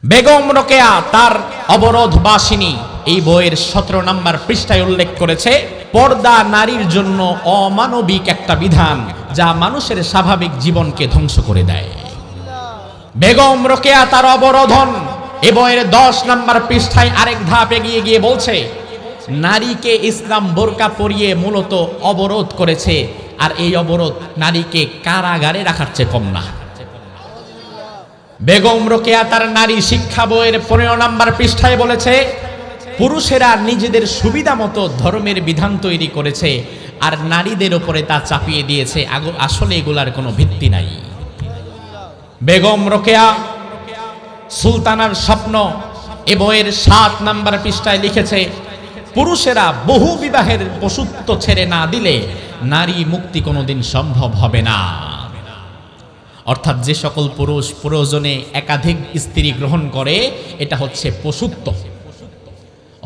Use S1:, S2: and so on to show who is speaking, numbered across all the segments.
S1: বেগম রোকেয়া তার অবরোধবাসিনী এই বইয়ের 17 নম্বর পৃষ্ঠায় উল্লেখ করেছে, পর্দা নারীর জন্য অমানবিক একটা বিধান যা মানুষের স্বাভাবিক জীবনকে ধ্বংস করে দেয়। বেগম রোকেয়া তার অবরোধন এ বইয়ের 10 নম্বর পৃষ্ঠায় আরেক ধাপ এগিয়ে গিয়ে বলছে, নারীকে ইসলাম বোরকা পরিয়ে মূলত অবরোধ করেছে, আর এই অবরোধ নারীকে কারাগারে রাখার চেয়ে কম না। বেগম রোকেয়া তার নারী শিক্ষা বইয়ের 15 নম্বর পৃষ্ঠায় বলেছে, পুরুষেরা নিজেদের সুবিধা মতো ধর্মের বিধান তৈরি করেছে আর নারীদের উপরে তা চাপিয়ে দিয়েছে, আসলে এগুলার কোনো ভিত্তি নাই। বেগম রোকেয়া সুলতানার স্বপ্ন এ বইয়ের 7 নম্বর পৃষ্ঠায় লিখেছে, পুরুষেরা বহু বিবাহের পশুত্ব ছেড়ে না দিলে নারী মুক্তি কোনোদিন সম্ভব হবে না। অর্থাৎ যে সকল পুরুষ প্রয়োজনে একাধিক স্ত্রী গ্রহণ করে এটা হচ্ছে পশুত্ব,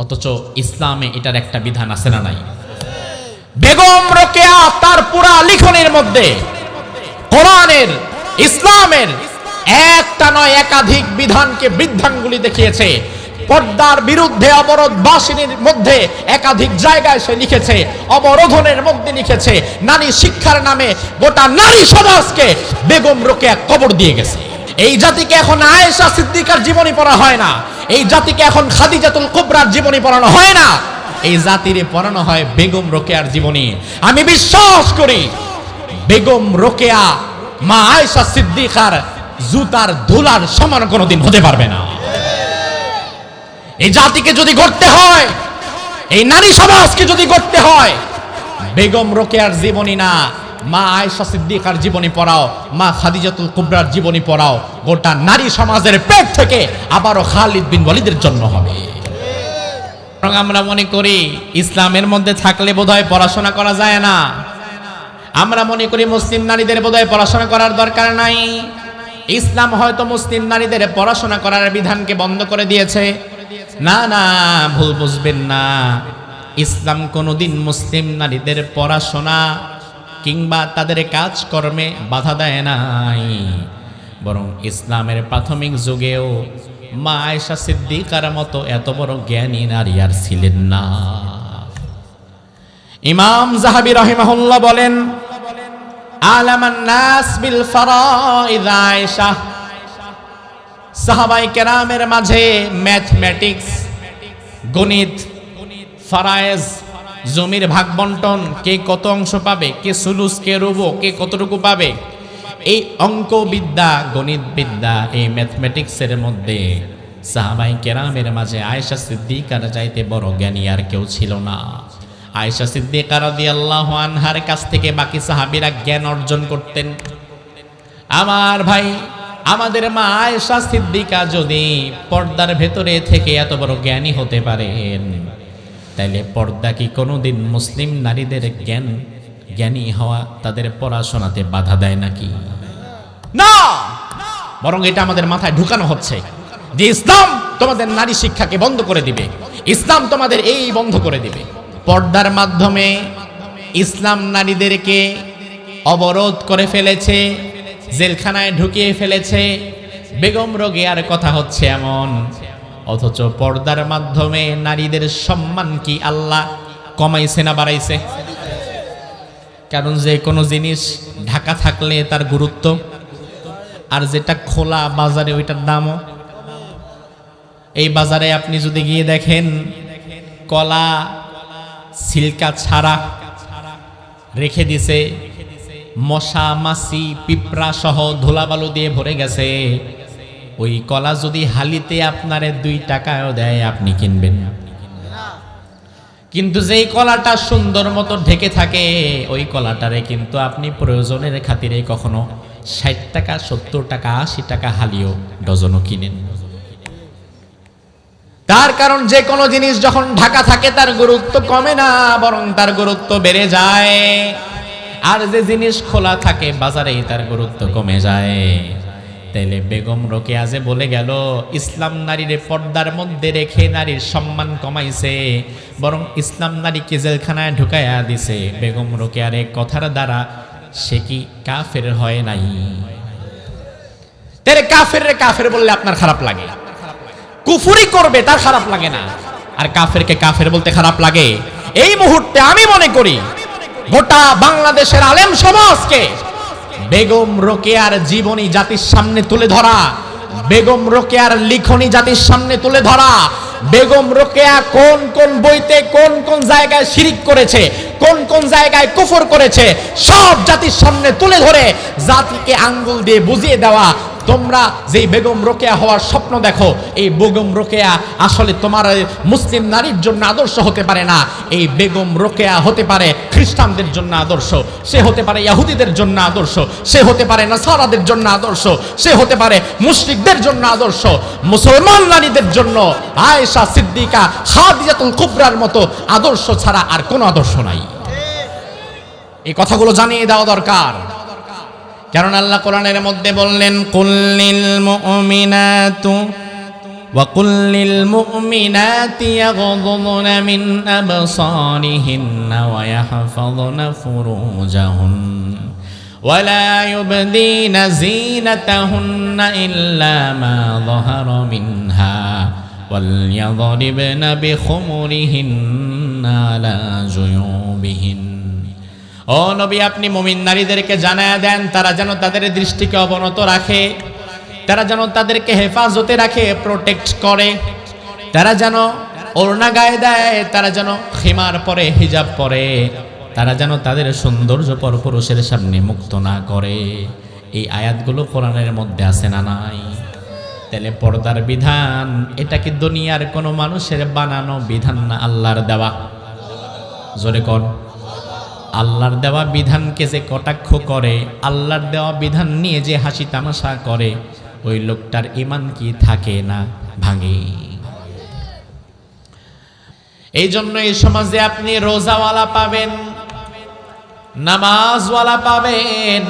S1: অথচ ইসলামে এটার একটা বিধান আছে না নাই? বেগম রোকেয়া তার পুরা লিখনের মধ্যে কোরআনের, ইসলামের একটা নয় একাধিক বিধানকে বৃদ্ধাঙ্গুলি দেখিয়েছে। পর্দার বিরুদ্ধে অবরোধ বাসিনীর মধ্যে একাধিক জায়গায় সে লিখেছে, অবরোধনের মধ্যে লিখেছে, নারী শিক্ষার নামে গোটা নারী সমাজকে বেগম রোকেয়া কবর দিয়ে গেছে। এই জাতিকে এখন আয়েশা সিদ্দিকার জীবনী পড়া হয় না, এই জাতিকে এখন খাদিজাতুল কুবরার জীবনী পড়ানো হয় না, এই জাতিরে পড়ানো হয় বেগম রোকেয়ার জীবনী। আমি বিশ্বাস করি বেগম রোকেয়া মা আয়েশা সিদ্দিকার জুতার ধুলার সমান কোনোদিন হতে পারবে না। এই জাতিকে যদি গড়তে হয়, এই নারী সমাজকে যদি গড়তে হয়, বেগম রোকেয়ার জীবনী না, মা আয়েশা সিদ্দিকার জীবনী পড়াও, মা খাদিজাতুল কুবরার জীবনী পড়াও, গোটা নারী সমাজের পেট থেকে আবারও খালিদ বিন ওয়ালিদের জন্ম হবে। আমরা মনে করি ইসলামের মধ্যে থাকলে বোধহয় পড়াশোনা করা যায় না, আমরা মনে করি মুসলিম নারীদের বোধহয় পড়াশোনা করার দরকার নাই। ইসলাম হয়তো মুসলিম নারীদের পড়াশোনা করার বিধানকে বন্ধ করে দিয়েছে। না না, ভুল বুঝবেন না, ইসলাম কোনোদিন মুসলিম নারীদের পড়াশোনা কিংবা তাদের কাজকর্মে বাধা দেয় নাই, বরং ইসলামের প্রাথমিক যুগেও মা আয়েশা সিদ্দিকার মতো এত বড় জ্ঞানী নারী আর ছিলেন না। ইমাম যাহাবী রাহিমাহুল্লাহ বলেন, আলামান নাস বিল ফারাইদ আয়েশা, সাহাবায়ে কেরামের মাঝে ম্যাথমেটিক্স, গণিত, ফারায়েজ, জমির ভাগ বন্টন, কে কত অংশ পাবে, কে সুলুস, কে রুবু, কে কতটুকু পাবে, এই অঙ্ক বিদ্যা, গণিত বিদ্যা, এই ম্যাথমেটিক্সের মধ্যে সাহাবায়ে কেরামের মাঝে আয়েশা সিদ্দিকার চাইতে বড় জ্ঞানী আর কেউ ছিল না। আয়েশা সিদ্দিকা রাদিয়াল্লাহু আনহার কাছ থেকে বাকি সাহাবীরা জ্ঞান অর্জন করতেন। আমার ভাই, আমাদের মা আয়েশা সিদ্দিকা যদি পর্দার ভেতরে থেকে এত বড় জ্ঞানী হতে পারেন, তাইলে পর্দা কি কোনোদিন মুসলিম নারীদের জ্ঞানী হওয়া, তাদের পড়াশোনাতে বাধা দেয় নাকি? না, বরং এটা আমাদের মাথায় ঢুকানো হচ্ছে যে ইসলাম তোমাদের নারী শিক্ষাকে বন্ধ করে দিবে, ইসলাম তোমাদের এই বন্ধ করে দিবে। পর্দার মাধ্যমে ইসলাম নারীদেরকে অবরোধ করে ফেলেছে, জেলখানায় ঢুকিয়ে ফেলেছে। বেগম রোকেয়ার কথা হচ্ছে এমন, অথচ পর্দার মাধ্যমে নারীদের সম্মান কি আল্লাহ কমাইছে না বাড়াইছে? কারণ যে কোনো জিনিস ঢাকা থাকলে তার গুরুত্ব, আর যেটা খোলা বাজারে ওইটার দামও। এই বাজারে আপনি যদি গিয়ে দেখেন কলা ছিলকা ছাড়া রেখে দিছে, মশা মাছি পিঁপড়া সহ ধুলাবালু দিয়ে ভরে গেছে, ওই কলা যদি হালিতে আপনারে 2 টাকায়ও দেয় আপনি কিনবেন না। কিন্তু যেই কলাটা সুন্দর মতো ঢেকে থাকে ওই কলাটারে কিন্তু আপনি প্রয়োজনের খাতিরে কখনো 60 টাকা, 70 টাকা, 80 টাকা হালিও ডজনও কিনেন। তার কারণ যে কোনো জিনিস যখন ঢাকা থাকে তার গুরুত্ব কমে না, বরং তার গুরুত্ব বেড়ে যায়। আর যে জিনিস খোলা থাকে বাজারেই তার গুরুত্ব কমে যায়। তাইলে বেগম রোকেয়া যে বলে গেল ইসলাম নারীর পর্দার মধ্যে রেখে নারীর সম্মান কমাইছে, বরং ইসলাম নারীকে জেলখানায় ঢুকাইয়া দিছে, বেগম রোকেয়ার এই কথার দ্বারা সে কি কাফের হয় নাই? তাহলে কাফের বললে আপনার খারাপ লাগে? কুফরি করবে তার খারাপ লাগে না, আর কাফেরকে কাফের বলতে খারাপ লাগে। এই মুহূর্তে আমি মনে করি গোটা বাংলাদেশের আলেম সমাজকে বেগম রোকেয়ার জীবনী জাতির সামনে তুলে ধরা, বেগম রোকেয়ার লিখনী জাতির সামনে তুলে ধরা, বেগম রোকেয়া কোন কোন বইতে কোন কোন জায়গায় শিরিক করেছে, কোন কোন জায়গায় কুফর করেছে, সব জাতির সামনে তুলে ধরে জাতিকে আঙ্গুল দিয়ে বুঝিয়ে দেওয়া। তোমরা যেই বেগম রোকেয়া হওয়ার স্বপ্ন দেখো, এই বেগম রোকেয়া আসলে তোমার মুসলিম নারীর জন্য আদর্শ হতে পারে না। এই বেগম রোকেয়া হতে পারে খ্রিস্টানদের জন্য আদর্শ, সে হতে পারে ইহুদিদের জন্য আদর্শ, সে হতে পারে নাসারাদের জন্য আদর্শ, সে হতে পারে মুশরিকদের জন্য আদর্শ। মুসলমান নারীদের জন্য আয়েশা সিদ্দিকা, খাদিজাতুল কুবরার মতো আদর্শ ছাড়া আর কোনো আদর্শ নাই। এই কথাগুলো জানিয়ে দেওয়া দরকার, কারণ আল্লাহ কোরআনের মধ্যে বললেন, কুল্লিল মুমিনাতু ওয়া কুল্লিল মুমিনাতি ইয়াগযুদুনা মিন আবসারিহিন্না ওয়া ইয়াহফাযুনা ফুরুজাহুন্না ওয়া লা ইউবদিনা যিনাতাহুন্না ইল্লা মা যাহারা মিনহা ওয়াল ইয়াযরিবনা বিখুমুরিহিন্না আলা জুয়ুবিহিন্না। ও নবী, আপনি মুমিন নারীদেরকে জানায়া দেন তারা যেন তাদের দৃষ্টিকে অবনত রাখে, তারা যেন তাদেরকে হেফাজতে রাখে, প্রোটেক্ট করে, তারা যেন ওড়না গায়ে দেয়, তারা যেন খিমার পরে, হিজাব পরে, তারা যেন তাদের সৌন্দর্য পরপুরুষের সামনে মুক্ত না করে। এই আয়াতগুলো কোরআনের মধ্যে আছে না নাই? তাহলে পর্দার বিধান এটা কি দুনিয়ার কোনো মানুষের বানানো বিধান না, আল্লাহর দেওয়া? জোরে কর। আল্লাহর দেওয়া বিধানকে যে কটাক্ষ করে, আল্লাহর দেওয়া বিধান নিয়ে যে হাসি তামাশা করে, ওই লোকটার ঈমান কি থাকে না ভাঙে? এই জন্য এই সমাজে আপনি রোজাওয়ালা পাবেন, নামাজওয়ালা পাবেন,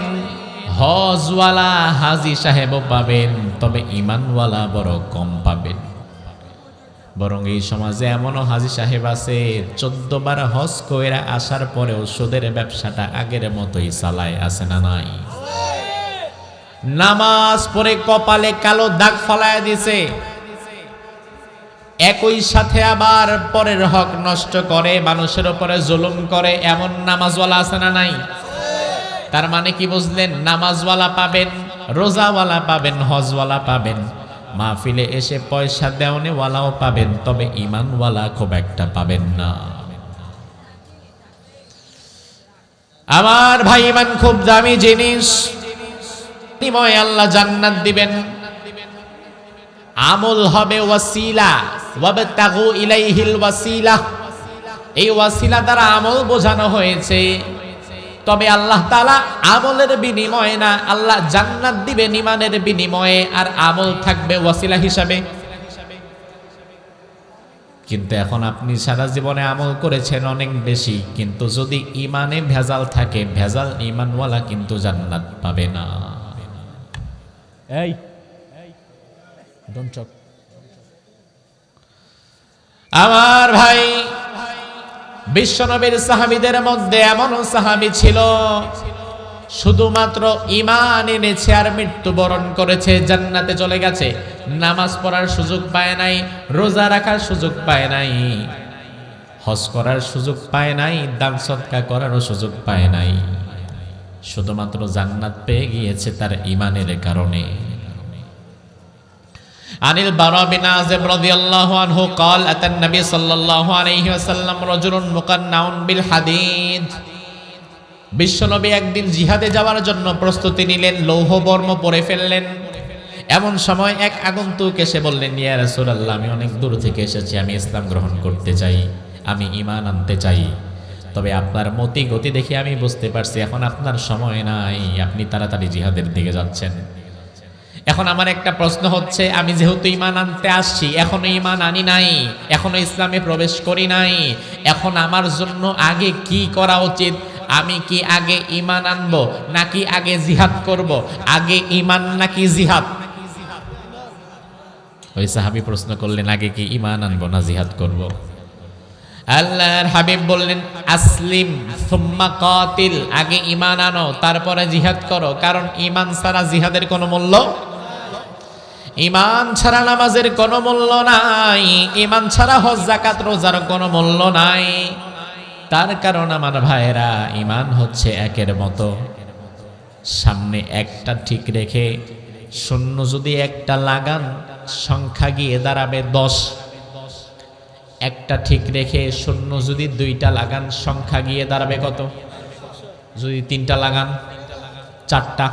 S1: হজওয়ালা হাজি সাহেবও পাবেন, তবে ঈমানওয়ালা বড় কম পাবেন। বরং এই সমাজে এমনও হাজি সাহেব আছে 14 বার হজ কইরা আসার পরেও সুদের ব্যবসাটা আগের মতোই চালায়, আছে না নাই? নামাজ পড়ে কপালে কালো দাগ ফালায় দিছে, একই সাথে আবার পরের হক নষ্ট করে, মানুষের উপরে জুলুম করে, এমন নামাজওয়ালা আছে না নাই? তার মানে কি বুঝলেন? নামাজওয়ালা পাবেন, রোজাওয়ালা পাবেন, হজওয়ালা পাবেন, মাহফিলে এসে পয়সা দেওয়ানেওয়ালাও পাবেন, তবে ঈমানওয়ালা খুব একটা পাবেন না। আমার ভাই, ঈমান খুব দামি জিনিস, বিনিময়ে আল্লাহ জান্নাত দিবেন। আমল হবে ওয়াসিলা, ওয়াবতাগু ইলাইহিল ওয়াসিলা। এই ওয়াসিলা দ্বারা আমল বোঝানো হয়েছে, তবে আল্লাহ তাআলা আমলের বিনিময়ে না, আল্লাহ জান্নাত দিবেন ঈমানের বিনিময়ে, আর আমল থাকবে ওয়াসিলা হিসাবে। কিন্তু এখন আপনি সারা জীবনে আমল করেছেন অনেক বেশি, কিন্তু যদি ঈমানে ভেজাল থাকে, ভেজাল ঈমানওয়ালা কিন্তু জান্নাত পাবে না। এই ডোন্ট টক। আমার ভাই, বিশ্বনবীর সাহাবীদের মধ্যে এমনও সাহাবী ছিল শুধুমাত্র ঈমান এনেছে আর মৃত্যুবরণ করেছে, জান্নাতে চলে গেছে। নামাজ পড়ার সুযোগ পায় নাই, রোজা রাখার সুযোগ পায় নাই, হজ করার সুযোগ পায় নাই, দান সদকা করারও সুযোগ পায় নাই, শুধুমাত্র জান্নাত পেয়ে গিয়েছে তার ঈমানের কারণে। আনিল বারা বিন আযিব রাদিয়াল্লাহু আনহু قال اتى النبي صلى الله عليه وسلم رجل مقنع بالحديد। বিশ্বনবী একদিন জিহাদে যাওয়ার জন্য প্রস্তুতি নিলেন, লৌহ বর্ম পরে ফেললেন। এমন সময় এক আগন্তুক এসে বললেন, ইয়া রাসূলুল্লাহ, আমি অনেক দূর থেকে এসেছি, আমি ইসলাম গ্রহণ করতে চাই, আমি ঈমান আনতে চাই, তবে আপনার মতি গতি দেখে আমি বুঝতে পারছি এখন আপনার সময় নাই, আপনি তাড়াতাড়ি জিহাদের দিকে যাচ্ছেন। এখন আমার একটা প্রশ্ন হচ্ছে, আমি যেহেতু ঈমান আনতে আসছি, এখনো ঈমান আনি নাই, এখনো ইসলামে প্রবেশ করি নাই, এখন আমার জন্য আগে কি করা উচিত? আমি কি আগে ঈমান আনবো নাকি আগে জিহাদ করব? আগে ঈমান নাকি জিহাদ? ওই সাহাবী প্রশ্ন করলেন, আগে কি ঈমান আনবো না জিহাদ করব? আল্লাহর হাবিব বললেন, আসলিম সুম্মা কাতিল, আগে ঈমান আনো তারপরে জিহাদ করো, কারণ ঈমান ছাড়া জিহাদের কোনো মূল্য। ঈমান ছাড়া নামাজের কোনো মূল্য নাই, ঈমান ছাড়া হজ যাকাত রোজার কোনো মূল্য নাই। তার কারণ আমার ভাইরা, ঈমান হচ্ছে একের মতো। সামনে একটা ঠিক রেখে শূন্য যদি একটা লাগান, সংখ্যা গিয়ে দাঁড়াবে 10। একটা ঠিক রেখে শূন্য যদি 2টা লাগান, সংখ্যা গিয়ে দাঁড়াবে কত? যদি 3টা লাগান, 4টা।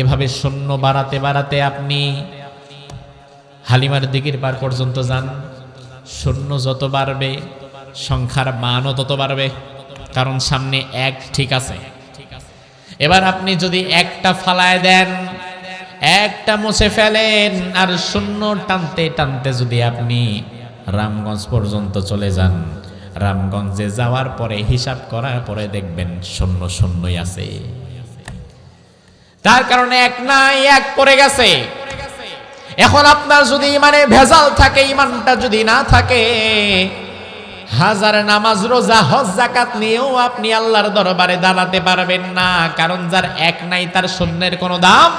S1: এভাবে শূন্য বাড়াতে বাড়াতে আপনি হালিমার দিঘির পার পর্যন্ত যান। শূন্য যত বাড়বে সংখ্যার মানও তত বাড়বে, কারণ সামনে এক ঠিক আছে। এবার আপনি যদি একটা ফালায় দেন, একটা মুছে ফেলেন, আর শূন্য টানতে টানতে যদি আপনি রামগঞ্জ পর্যন্ত চলে যান, রামগঞ্জে যাওয়ার পরে হিসাব করার পরে দেখবেন শূন্য শূন্যই আছে। তার কারণে এক নাই, এক পড়ে গেছে। এখন আপনার যদি ইমানে ভেজাল থাকে, ইমানটা যদি না থাকে, হাজার নামাজ রোজা হজ যাকাত নিয়েও আপনি আল্লাহর দরবারে দাঁড়াতে পারবেন না। কারণ যার এক নাই তার শূন্যের কোনো দাম,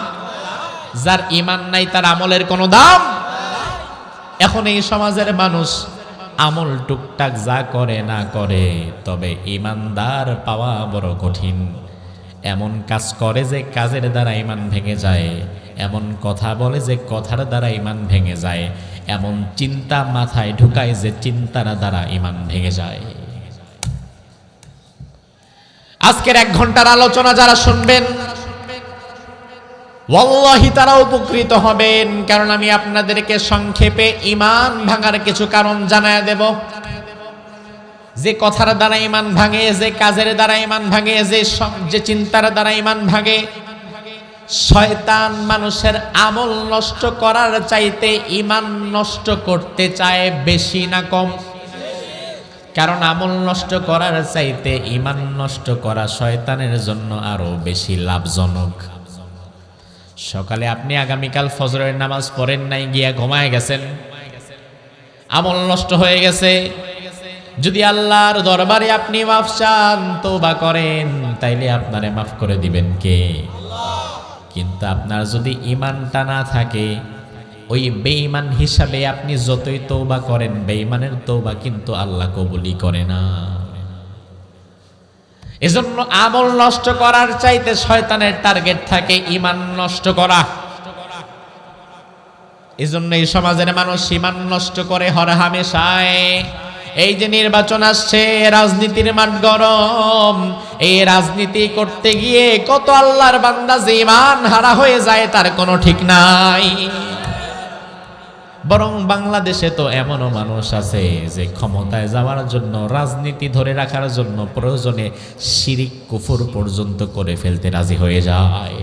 S1: যার ইমান নাই তার আমলের কোনো দাম। এখন এই সমাজের মানুষ আমল টুকটাক যা করে না করে, তবে ইমানদার পাওয়া বড় কঠিন। এমন কাজ করে যে কাজের দ্বারা ইমান ভেঙে যায়, এমন কথা বলে যে কথার দ্বারা ইমান ভেঙে যায়, এমন চিন্তা মাথায় ঢুকায় যে চিন্তার দ্বারা ইমান ভেঙে যায়। আজকের 1 ঘন্টার আলোচনা যারা শুনবেন, ওয়াল্লাহি তারা উপকৃত হবেন। কারণ আমি আপনাদেরকে সংক্ষেপে ইমান ভাঙার কিছু কারণ জানায় দেব। যে কথার দ্বারা ইমান ভাঙে, যে কাজের দ্বারা ইমান ভাঙে, যে চিন্তার দ্বারা ইমান ভাঙে। শয়তান মানুষের আমল নষ্ট করার চাইতে ইমান নষ্ট করতে চায় বেশি না কম? কারণ আমল নষ্ট করার চাইতে ইমান নষ্ট করা শয়তানের জন্য আরো বেশি লাভজনক। সকালে আপনি আগামীকাল ফজরের নামাজ পড়েন নাই, গিয়া ঘুমায় গেছেন, আমল নষ্ট হয়ে গেছে। যদি আল্লাহর দরবারে আপনি মাফ চান, তওবা করেন, তাইলে আপনারে মাফ করে দিবেন কে? কিন্তু আপনার যদি ঈমানটা না থাকে, ওই বেঈমান হিসাবে আপনি যতই তওবা করেন, বেঈমানের তওবা কিন্তু আল্লাহ কবুলই করে না। এজন্য আমল নষ্ট করার চাইতে শয়তানের টার্গেট থাকে ঈমান নষ্ট করা। এজন্য এই সমাজের মানুষ ঈমান নষ্ট করে হরহামেশায়। এই যে নির্বাচন আসছে, রাজনীতির মাঠ গরম। এই রাজনীতি করতে গিয়ে কত আল্লাহর বান্দা যে ঈমান হারা হয়ে যায় তার কোনো ঠিক নাই। বরং বাংলাদেশে তো এমনও মানুষ আছে যে ক্ষমতায় যাওয়ার জন্য, রাজনীতি ধরে রাখার জন্য প্রয়োজনে শিরিক কুফর পর্যন্ত করে ফেলতে রাজি হয়ে যায়।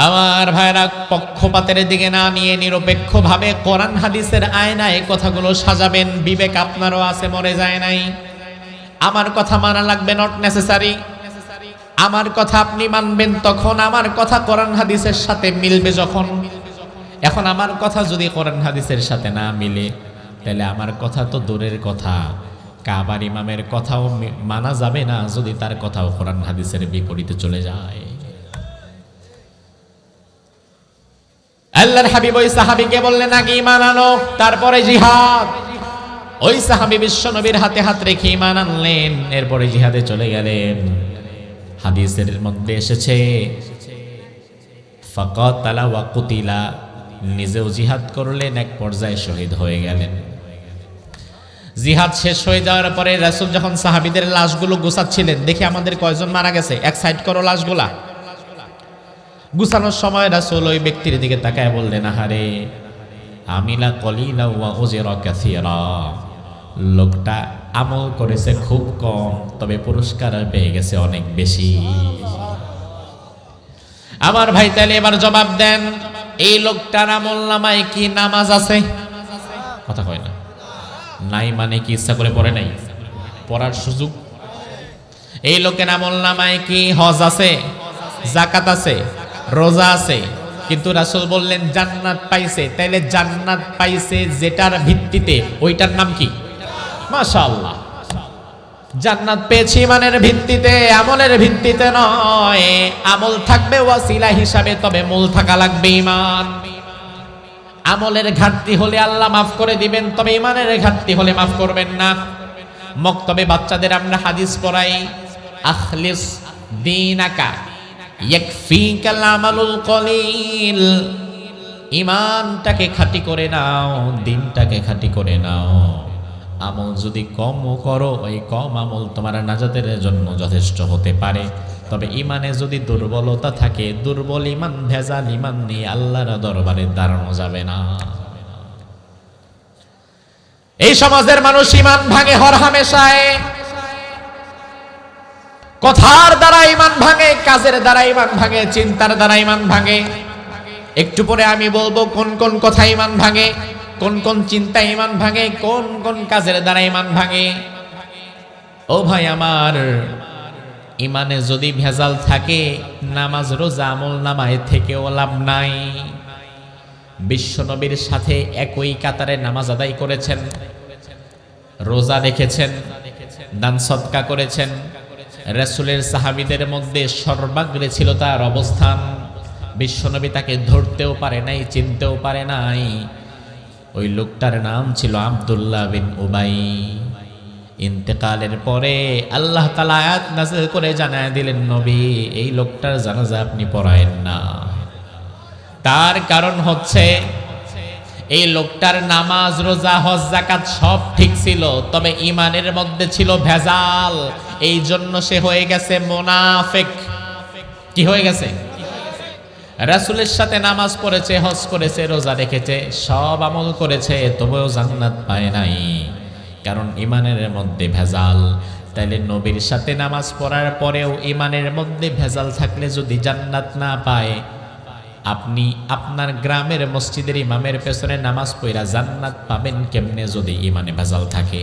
S1: আমার ভাইরা, পক্ষপাতের দিকে না নিয়ে নিরপেক্ষভাবে কোরআন হাদিসের আয়নায় কথাগুলো সাজাবেন। বিবেক আপনারও আছে, মরে যায় নাই। আমার কথা মানা লাগবে, নট নেসেসারি। আমার কথা আপনি মানবেন তখন, আমার কথা কোরআন হাদিসের সাথে মিলবে যখন। এখন আমার কথা যদি কোরআন হাদিসের সাথে না মিলে, তাহলে আমার কথা তো দূরের কথা, কাবার ইমামের কথাও মানা যাবে না যদি তার কথাও কোরআন হাদিসের বিপরীতে চলে যায়। আল্লাহর হাবিব ওই সাহাবীকে বললেন, আগে ঈমান আনো, তারপরে জিহাদ। ওই সাহাবী বিশ্ব নবীর হাতে হাত রেখে ঈমান আনলেন, এরপরে জিহাদে চলে গেলেন। হাদিসের মধ্যে এসেছে ফাকাতালা ওয়া কুতিলা, নিজেও জিহাদ করলেন, এক পর্যায়ে শহীদ হয়ে গেলেন। জিহাদ শেষ হয়ে যাওয়ার পরে রাসূল যখন সাহাবীদের লাশগুলো গোছাচ্ছিলেন, দেখে আমাদের কয়জন মারা গেছে, এক সাইড করো লাশগুলা। গুছানোর সময় রাসূল ওই ব্যক্তির দিকে তাকায় বললেন, আহারে আমিলা কলিলা ওয়া উজরা কাসীরা, লোকটা আমল করেছে খুব কম, তবে পুরস্কার পেয়ে গেছে অনেক বেশি। আমার ভাই, তাহলে এবার জবাব দেন, এই লোকটার আমল নামায় কি নামাজ আছে? কথা কয় না। নাই মানে কি ইচ্ছা করে পড়ে নাই? পড়ার সুযোগ। এই লোকের আমল নামায় কি হজ আছে, যাকাত আছে, রোজা আছে? কিন্তু রাসূল বললেন জান্নাত পাইছে। তাইলে জান্নাত পাইছে যেটার ভিত্তিতে, ওইটার নাম কি? মাশাআল্লাহ। জান্নাত পেয়েছি ইমানের ভিত্তিতে, আমলের ভিত্তিতে নয়। আমল থাকবে ওয়াসিলা হিসাবে, তবে মূল থাকা লাগবে ইমান। আমলের ঘাটতি হলে আল্লাহ মাফ করে দিবেন, তবে ইমানের ঘাটতি হলে মাফ করবেন না। মক্তবে বাচ্চাদের আমরা হাদিস পড়াই, আখলিস দীনাকা ইয়াকফিকাল আমালুল কলিল। ইমানটাকে খাঁটি করে নাও, দিনটাকে খাঁটি করে নাও। আমল যদি কম করো, ওই কম আমল তোমার নাজাতের জন্য যথেষ্ট হতে পারে। তবে ইমানে যদি দুর্বলতা থাকে, দুর্বল ইমান, ভেজাল ইমান নিয়ে আল্লাহর দরবারে দাঁড়ানো যাবে না। এই সমাজের মানুষ ইমান ভাঙে হর হামেশায়। কথার দ্বারা ইমান ভাঙে, কাজের দ্বারা ইমান ভাঙে, চিন্তার দ্বারা ইমান ভাঙে। একটু পরে আমি বলবো কোন কোন কথা ইমান ভাঙে, কোন কোন চিন্তা ইমান ভাঙে, কোন কোন কাজের দ্বারা ইমান ভাঙে। ও ভাই আমার, ইমানে যদি ভেজাল থাকে, নামাজ রোজা আমল নামায় থেকেও লাভ নাই। বিশ্বনবীর সাথে একই কাতারে নামাজ আদায় করেছেন, রোজা রেখেছেন, দান সদকা করেছেন। রাসূলের সাহাবীদের মধ্যে সর্বাগ্রে ছিল তার অবস্থান। বিশ্বনবী তাকে ধরতেও পারে নাই, চিনতেও পারে নাই। ওই লোকটার নাম ছিল আব্দুল্লাহ বিন উবাই। ইন্তেকালের পরে আল্লাহ তাআলা আয়াত নাযিল করে জানায় দিলেন, নবী এই লোকটার জানাজা আপনি পড়ায়েন না। তার কারণ হচ্ছে এই লোকটার নামাজ রোজা হজ যাকাত সব ঠিক ছিল, তবে ইমানের মধ্যে ছিল ভেজাল। এই জন্য সে হয়ে গেছে মুনাফিক। কি হয়ে গেছে? রাসূলের সাথে নামাজ পড়েছে, হজ করেছে, রোজা রেখেছে, সব আমল করেছে, তবুও জান্নাত পায় নাই, কারণ ইমানের মধ্যে ভেজাল। তাইলে নবীর সাথে নামাজ পড়ার পরেও ইমানের মধ্যে ভেজাল থাকলে যদি জান্নাত না পায়, আপনি আপনার গ্রামের মসজিদের ইমামের পেছনে নামাজ পড়া জান্নাত পাবেন কেমনে যদি ইমানে ভেজাল থাকে?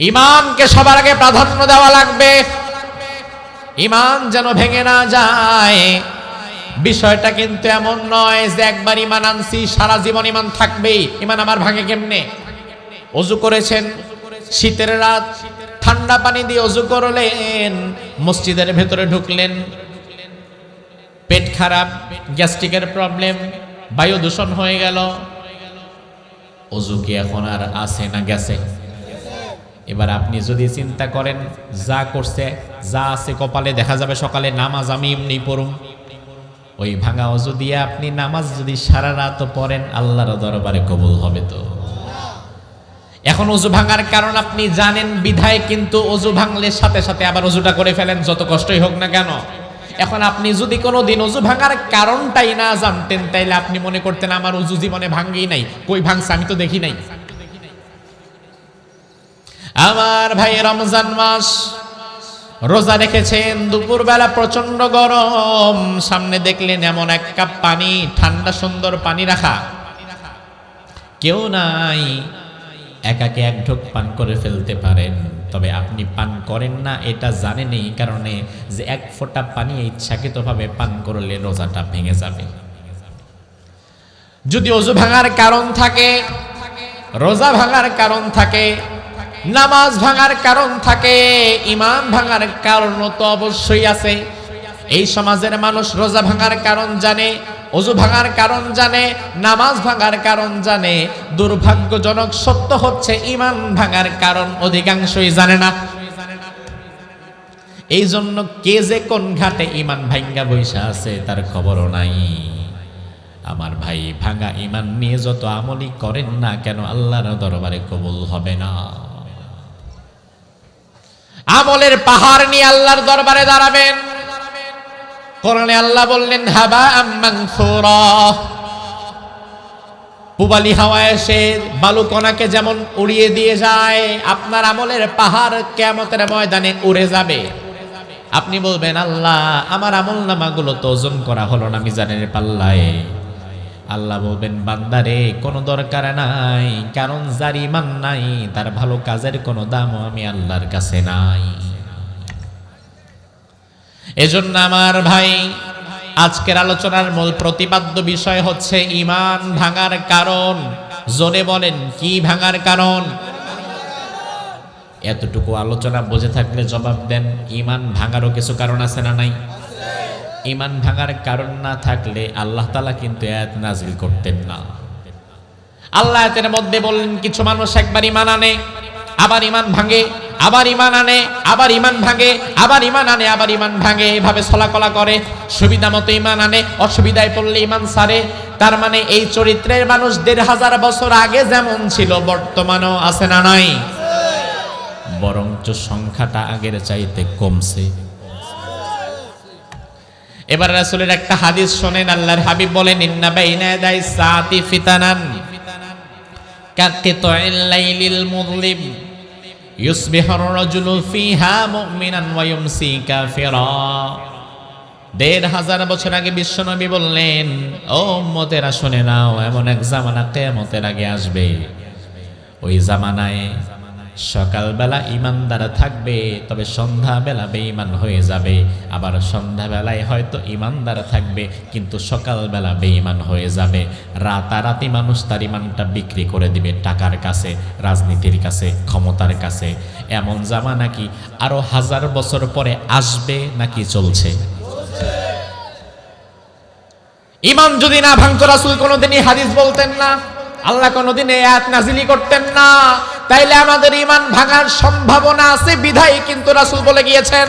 S1: ইমানকে সবার আগে প্রাধান্য দেওয়া লাগবে, ইমান যেন ভেঙে না যায়। বিষয়টা কিন্তু এমন নয় যে একবার ইমান আনছি সারা জীবন ইমান থাকবেই। ইমান আমার ভাঙে কেমনে? ওযু করেছেন, শীতের রাত, ঠান্ডা পানি দিয়ে ওযু করলেন, মসজিদের ভেতরে ঢুকলেন, পেট খারাপ, গ্যাস্ট্রিকের প্রবলেম, বায়ু দূষণ হয়ে গেল, ওযু কি এখন আর আছে না গেছে? এবার আপনি যদি চিন্তা করেন যা করছে, যা আছে কপালে দেখা যাবে সকালে নামাজ আমি এমনি পড়ুম, ওই ভাঙা ওযু দিয়ে আপনি নামাজ যদি সারা রাত পড়েন, আল্লাহর দরবারে কবুল হবে তো? এখন ওযু ভাঙার কারণ আপনি জানেন বিধায়, কিন্তু ওযু ভাঙলে সাথে সাথে আবার ওযুটা করে ফেলেন, যত কষ্টই হোক না কেন। এখন আপনি যদি কোনোদিন ওযু ভাঙার কারণটাই না জানতেন, তাইলে আপনি মনে করতেন আমার ওযু জীবনে ভাঙ্গেই নাই, কই ভাঙছে আমি তো দেখি নাই। আমার ভাই, রমজান মাস, রোজা রেখেছেন, দুপুরবেলা প্রচন্ড গরম, সামনে দেখলেন এমন এক কাপ পানি, ঠান্ডা সুন্দর পানি রাখা, কেউ নাই, একাকে এক ঢোক পান করে ফেলতে পারেন, তবে আপনি পান করেন না এটা জানেন এই কারণে যে এক ফোঁটা পানি ইচ্ছাকৃতভাবে পান করলে রোজাটা ভেঙে যাবে। যদি ওযু ভাঙার কারণ থাকে, রোজা ভাঙার কারণ থাকে, নামাজ ভাঙার কারণ থাকে, ইমান ভাঙার কারণও তো অবশ্যই আছে। এই সমাজের মানুষ রোজা ভাঙার কারণ জানে, ওযু ভাঙার কারণ জানে, নামাজ ভাঙার কারণ জানে। দুর্ভাগ্যজনক সত্য হচ্ছে ইমান ভাঙার কারণ অধিকাংশই জানে না। এই জন্য কে যে কোন ঘাটে ইমান ভাঙ্গা বৈশা আছে তার খবরও নাই। আমার ভাই, ভাঙা ইমান নিয়ে যত আমলই করেন না কেন, আল্লাহর দরবারে কবুল হবে না। আমলের পাহাড় নিয়ে আল্লাহর দরবারে দাঁড়াবেন। কোরআনে আল্লাহ বললেন হাবাআম মানসুরা, পূবালি হাওয়া এসে বালুকণাকে যেমন উড়িয়ে দিয়ে যায়, আপনার আমলের পাহাড় কিয়ামতের ময়দানে উড়ে যাবে। আপনি বলবেন আল্লাহ আমার আমল নামাগুলো তো ওজন করা হলো না মিজানের পাল্লায়। আল্লাহ বলবেন বান্দারে কোনো দরকার নাই, কারণ যার ঈমান নাই তার ভালো কাজের কোনো দামও আমি আল্লাহর কাছে নাই। এজন্য আমার ভাই, আজকের আলোচনার মূল প্রতিপাদ্য বিষয় হচ্ছে ঈমান ভাঙার কারণ। জোরে বলেন, কি ভাঙার কারণ? এতটুকু আলোচনা বুঝে থাকলে জবাব দেন, ঈমান ভাঙারও কিছু কারণ আছে না নাই? ঈমান ভাঙার কারণ না থাকলে আল্লাহ তাআলা কিন্তু আয়াত নাযিল করতেন না। আল্লাহ আয়াতের মধ্যে বললেন কিছু মানুষ একবার ঈমান আনে আবার ঈমান ভাঙে, আবার ঈমান আনে আবার ঈমান ভাঙে, আবার ঈমান আনে আবার ঈমান ভাঙে, এভাবে ছলাকলা করে। সুবিধা মতো ঈমান আনে, অসুবিধায় পড়লে ঈমান ছাড়ে। তার মানে এই চরিত্রের মানুষ ১৫০০ বছর আগে যেমন ছিল বর্তমানেও আছে না নাই? বরঞ্চ সংখ্যাটা আগের চাইতে কমছে। এবার রাসূলের একটা হাদিস শোনেন, আল্লাহর হাবিব বলেন, ইন্না বাইনা ইয়াদাই সাআতি ফিতানান কাকিতাইল লাইলিল মুযলিম ইউসবিহুর রাজুলু ফিহা মুমিনান ওয়া ইউমসি কাফিরা। ১৫০০ বছর আগে বিশ্বনবী বললেন, ও উম্মতেরা শুনে নাও, এমন এক জামানা কিয়ামতের আগে আসবে, ওই জামানায় সকালবেলা ঈমানদার থাকবে, তবে সন্ধ্যাবেলা বেঈমান হয়ে যাবে। আবার সন্ধ্যাবেলায় হয়তো ঈমানদার থাকবে কিন্তু সকালবেলা বেঈমান হয়ে যাবে। রাতারাতি মানুষ তার ঈমানটা বিক্রি করে দিবে টাকার কাছে, রাজনীতির কাছে, ক্ষমতার কাছে। এমন জামানা কি আরো ১০০০ বছর পরে আসবে নাকি চলছে? ঈমান যদি না ভাঙতো রাসূল কোনোদিনই হাদিস বলতেন না, আল্লাহ কোনোদিন এই আয়াত নাযিল করতেন না। তাইলে আমাদের ঈমান ভাঙার সম্ভাবনা আছে বিধায় কিন্তু রাসূল বলে গিয়েছেন।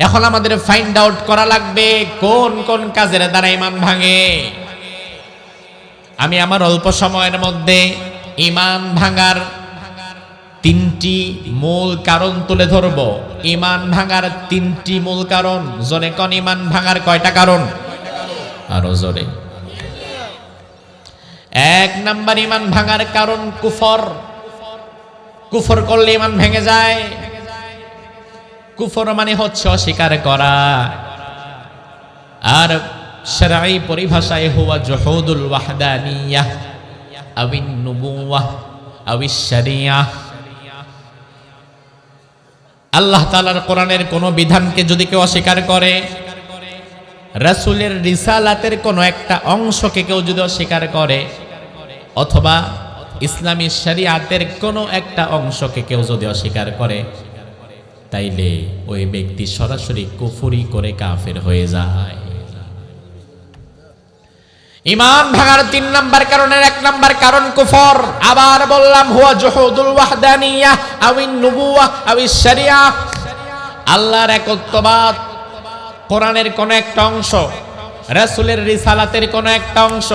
S1: এখন আমাদের ফাইন্ড আউট করা লাগবে কোন কোন কাজের দ্বারা ঈমান ভাঙে। আমি আমার অল্প সময়ের মধ্যে ঈমান ভাঙার ৩টি মূল কারণ তুলে ধরব। ঈমান ভাঙার ৩টি মূল কারণ। জোরে কোন ঈমান ভাঙার কয়টা কারণ? আরো জোরে। ১ নাম্বার ঈমান ভাঙার কারণ কুফর। কুফর করলে ঈমান ভেঙে যায়। কুফর মানে হচ্ছে অস্বীকার করা, আর শরঈ পরিভাষায় হুয়া জুহুদুল ওয়াহদানিয়াহ আবিন নুবুওয়াহ আবিশ শরিয়াহ। আল্লাহ তাআলার কোরআনের কোন বিধানকে যদি কেউ অস্বীকার করে, রাসূলের রিসালাতের কোন একটা অংশকে কেউ যদি অস্বীকার করে, অথবা ইসলামী শরিয়াতের কোন একটা অংশকে কেউ যদি অস্বীকার করে, তাইলে ওই ব্যক্তি সরাসরি কুফরি করে কাফের হয়ে যায়। ঈমান ভাঙার ৩ নাম্বার কারণের ১ নাম্বার কারণ কুফর। আবার বললাম হুয়া জুহুদুল ওয়াহদানিয়াহ আবিন নুবুওয়াহ আবিশ শরিয়াহ। আল্লাহর একত্ববাদ, কোরআনের কোন একটা অংশ, রাসূলের রিসালাতের কোন একটা অংশ,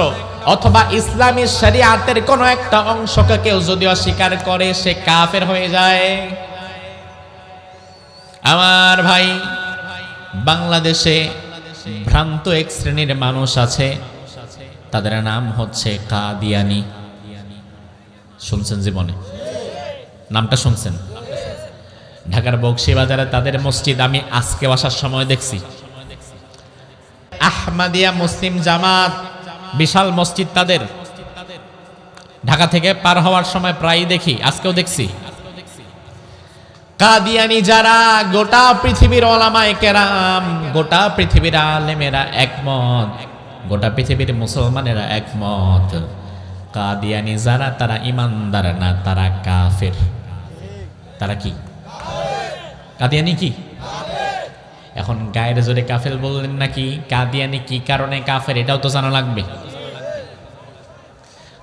S1: অথবা ইসলামী শরিয়াতের কোন একটা অংশকে কেউ যদি অস্বীকার করে, সে কাফের হয়ে যায়। আমার ভাই, বাংলাদেশে ভ্রান্ত এক শ্রেণীর মানুষ আছে, তাদের নাম হচ্ছে কাদিয়ানি। শুনছেন জীবনে? নামটা শুনছেন? ঢাকার বকশীবাজারে তাদের মসজিদ আমি আজকে আসার সময় দেখছি। আহমদিয়া মুসলিম জামাত, বিশাল মসজিদ তাদের। ঢাকা থেকে পার হওয়ার সময় প্রায়ই দেখি, আজকেও দেখছি। কাদিয়ানি যারা, গোটা পৃথিবীর ওলামায়ে কেরাম, গোটা পৃথিবীর আলেমেরা একমত, গোটা পৃথিবীর মুসলমানেরা একমত, কাদিয়ানি যারা তারা ঈমানদার না, তারা কাফের। তারা কি? কাদিয়ানি কি? এখন গায়ের জোরে কাফের বললেন নাকি? কাদিয়ানি কি কারণে কাফের এটাও তো জানা লাগবে।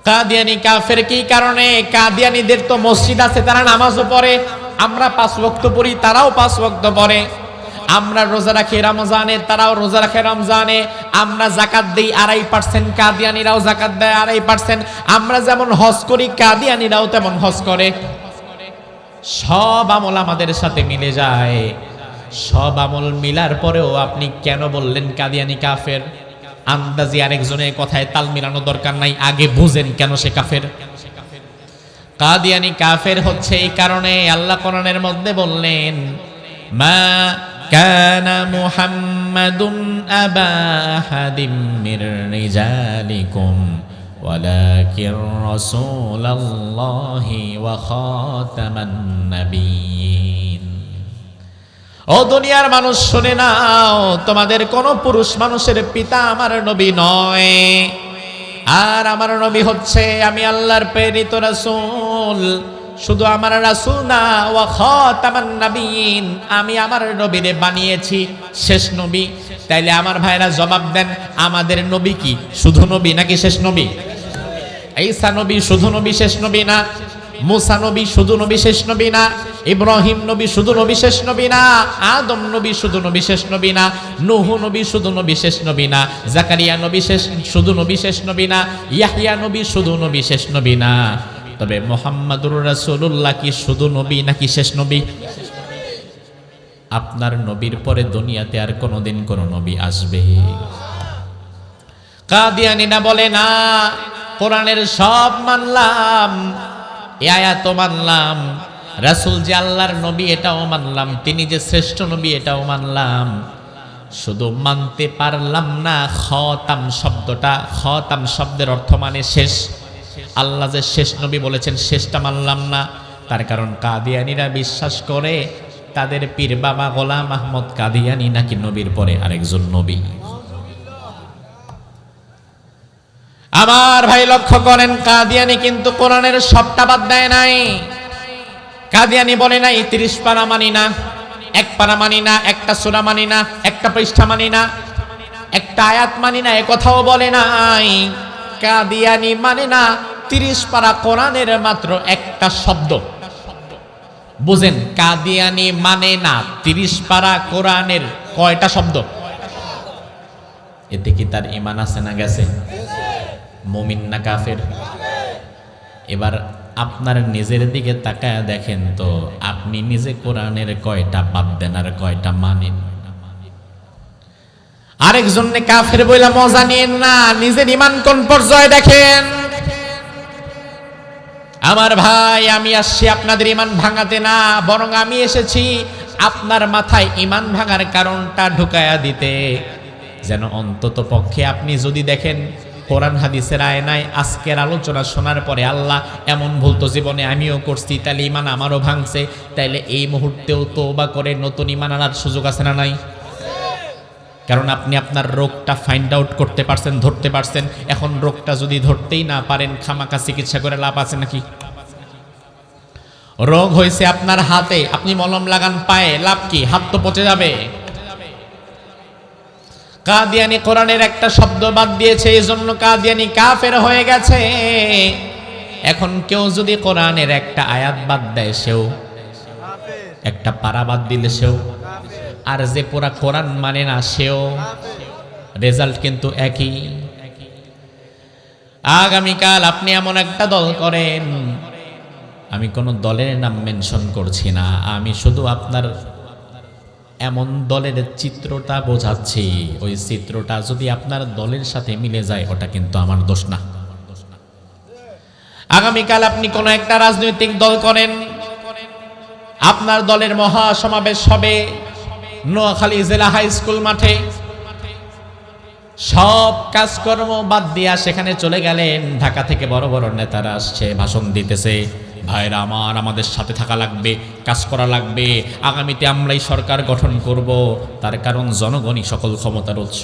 S1: কাদিয়ানি কাফের কি কারণে? কাদিয়ানিদের তো মসজিদ আছে, তারা নামাজও পড়ে। আমরা ৫ ওয়াক্ত পড়ি, তারাও ৫ ওয়াক্ত পড়ে। আমরা রোজা রাখি রমজানে, তারাও রোজা রাখে রমজানে। আমরা যাকাত দেই ২.৫%, কাদিয়ানিরাও যাকাত দেয় ২.৫%। আমরা যেমন হজ করি, কাদিয়ানিরাও তেমন হজ করে। সব আমল আমাদের সাথে মিলে যায়। সব আমল মিলার পরেও আপনি কেন বললেন কাদিয়ানি কাফের? আন্দাজি আরেকজনের কথায় তাল মিলানো দরকার নাই, আগে বুঝেন কেন সে কাফের। কাদিয়ানি কাফের হচ্ছে এই কারণে, আল্লাহ কোরআনের মধ্যে বললেন, মা কানা মুহাম্মাদুন আবা আহাদিম মির রিজালিকুম ওয়ালাকিন রাসূলুল্লাহি ওয়া খাতামান নাবিয়্যিন। ও দুনিয়ার মানুষ শুনে নাও, তোমাদের কোন পুরুষ মানুষের পিতা আমার নবী নয়, আর আমার নবী হচ্ছে আমি আল্লাহর প্রেরিত রাসূল। শুধু আমার রাসূল না, ওয়া খাতামান নাবিয়িন, আমি আমার নবীরে বানিয়েছি শেষ নবী। তাইলে আমার ভাইরা জবাব দেন, আমাদের নবী কি শুধু নবী নাকি শেষ নবী? ঈসা নবী শুধু নবী শেষ নবী না, মুসা নবী শুধু নবী শেষ নবী না, ইব্রাহিম নবী শুধু নবী শেষ নবী না, আদম নবী শুধু নবী শেষ নবী না, নূহ নবী শুধু নবী শেষ নবী না, জাকারিয়া নবী শুধু নবী শেষ নবী না, ইয়াহইয়া নবী শুধু নবী শেষ নবী না। তবে মুহাম্মাদুর রাসূলুল্লাহ কি শুধু নবী নাকি শেষ নবী? আপনার নবীর পরে দুনিয়াতে আর কোনোদিন কোন নবী আসবে? কাদিয়ানীরা বলে না, কোরআনের সব মানলাম, এই আয়াতও মানলাম, রাসূল যে আল্লাহর নবী এটাও মানলাম, তিনি যে শ্রেষ্ঠ নবী এটাও মানলাম, শুধু মানতে পারলাম না খতাম শব্দটা। খতাম শব্দের অর্থ মানে শেষ। আল্লাহ যে শেষ নবী বলেছেন শেষটা মানলাম না। তার কারণ কাদিয়ানীরা বিশ্বাস করে তাদের পীর বাবা গোলাম আহমদ কাদিয়ানী নাকি নবীর পরে আরেকজন নবী। আমার ভাই লক্ষ্য করেন, কাদিয়ানী কিন্তু কোরআনের সবটা বাদ দেয় নাই। কাদিয়ানী বলে নাই 30 পারা মানি না, 1 পারা মানি না, একটা সূরা মানি না, একটা পৃষ্ঠা মানি না, একটা আয়াত মানি না, একথাও বলে নাই। কাদিয়ানী মানে না 30 পারা কোরআনের মাত্র একটা শব্দ। বুঝেন, কাদিয়ানী মানে না 30 পারা কোরআনের কয়টা শব্দ। এতে কি তার ঈমান আছে না গেছে? মুমিন না কাফের? এবার আপনার নিজের দিকে তাকায় দেখেন তো, আপনি নিজে কোরআনের কয়টা বাদ দেন আর কয়টা মানেন? আরেকজনকে কাফের বইলা মজা নিয়েন না, নিজের ঈমান কোন পর্যায়ে দেখেন। আমার ভাই, আমি আসছি আপনাদের ঈমান ভাঙাতে না, বরং আমি এসেছি আপনার মাথায় ঈমান ভাঙার কারণটা ঢুকায়া দিতে, যেন অন্তত পক্ষে আপনি যদি দেখেন কোরআন হাদিসের আয়নায় আজকের আলোচনা শোনার পরে আল্লাহ এমন ভুল তো জীবনে আমিও করছি, তাহলে ঈমান আমারও ভাঙছে, তাইলে এই মুহূর্তেও তওবা করে নতুন ঈমান আনার সুযোগ আছে না নাই? কারণ আপনি আপনার রোগটা ফাইন্ড আউট করতে পারছেন, ধরতে পারছেন। এখন রোগটা যদি ধরতেই না পারেন, খামাকা চিকিৎসা করে লাভ আছে নাকি? রোগ হয়েছে আপনার হাতে, আপনি মলম লাগান পায়ে, লাভ কি? হাত তো পচে যাবে। কাদিয়ানী কোরআনের একটা শব্দ বাদ দিয়েছে, এই জন্য কাদিয়ানী কাফের হয়ে গেছে। এখন কেউ যদি কোরআনের একটা আয়াত বাদ দেয়, সেও একটা পারা বাদ দিলে সেও, আর যে পুরা কোরআন মানে না সেও, রেজাল্ট কিন্তু একই। আগামীকাল আপনি এমন একটা দল করেন, আমি কোনো দলের নাম মেনশন করছি না, আমি শুধু আপনার এমন দলের চিত্রটা বোঝাচ্ছি, ওই চিত্রটা যদি আপনার দলের সাথে মিলে যায়, ওটা কিন্তু আমার দোষ না। আগামীকাল আপনি কোনো একটা রাজনৈতিক দল করেন, আপনার দলের মহাসমাবেশ হবে নোয়াখালী জেলা হাই স্কুল মাঠে, সব কাজকর্ম বাদ দিয়া সেখানে চলে গেলেন। ঢাকা থেকে বড় বড় নেতারা আসছে, ভাষণ দিতেছে, ভাইরা আমার, আমাদের সাথে থাকা লাগবে, কাজ করা লাগবে, আগামীতে আমরাই সরকার গঠন করব, তার কারণ জনগণই সকল ক্ষমতার উৎস।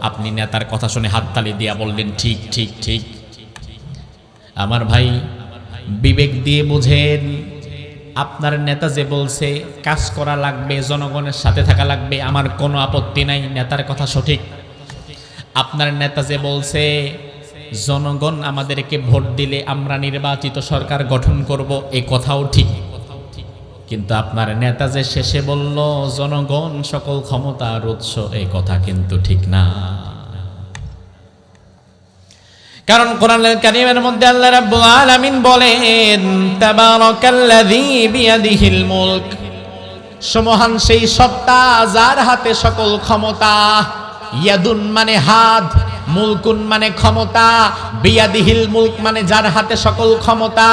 S1: আপনি নেতার কথা শুনে হাততালি দিয়া বললেন ঠিক ঠিক ঠিক। আমার ভাই, বিবেক দিয়ে বুঝেন, আপনার নেতা যে বলছে কাজ করা লাগবে, জনগণের সাথে থাকা লাগবে, আমার কোনো আপত্তি নাই, নেতার কথা সঠিক। আপনার নেতা যে বলছে জনগণ আমাদেরকে ভোট দিলে আমরা নির্বাচিত সরকার গঠন করব, এই কথাও ঠিক। কিন্তু আপনার নেতা যে শেষে বলল জনগণ সকল ক্ষমতার উৎস, এই কথা কিন্তু ঠিক না। কারণ কোরআনুল কারীমের মধ্যে আল্লাহ রাব্বুল আলামিন বলেন, তাবারাকাল্লাযী বিয়াদিহিল মুলক, সুমহান সেই সত্তা যার হাতে সকল ক্ষমতা। ইয়াদুন মানে হাত, মুলকুন মানে ক্ষমতা, বিয়াদিহিল মুলক মানে যার হাতে সকল ক্ষমতা।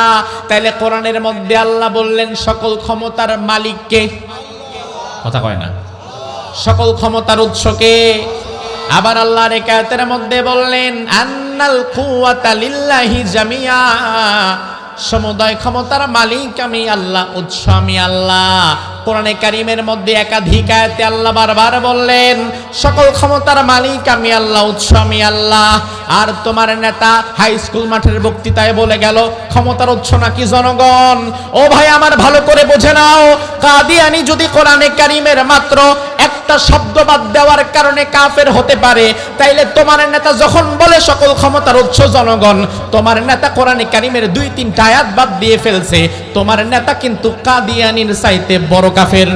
S1: তাইলে কোরআনের মধ্যে আল্লাহ বললেন সকল ক্ষমতার মালিক কে? কথা কয় না। সকল ক্ষমতার উৎস কে? আবার আল্লাহর এক আয়াতের মধ্যে বললেন আন্নাল কুওয়াতা লিল্লাহি জামিয়া, সমুদয় ক্ষমতার মালিক আমি আল্লাহ, উৎস আমি আল্লাহ। কোরআনে কারীমের মধ্যে একাধিক আয়াতে আল্লাহ বারবার বললেন সকল ক্ষমতার মালিক আমি আল্লাহ, উৎস আমি আল্লাহ। আর তোমার নেতা হাই স্কুল মাঠের বক্তৃতায় বলে গেল ক্ষমতার উৎস নাকি জনগণ। ও ভাই আমার ভালো করে বুঝে নাও, কাদিয়ানি যদি কোরআনে কারীমের মাত্র একটা শব্দ বাদ দেওয়ার কারণে কাফের হতে পারে, তাইলে তোমার নেতা যখন বলে সকল ক্ষমতার উৎস জনগণ, তোমার নেতা কোরআনে কারীমের 2-3টা আয়াত বাদ দিয়ে ফেলছে, তোমার নেতা কিন্তু কাদিয়ানির চাইতে বড় কাফের।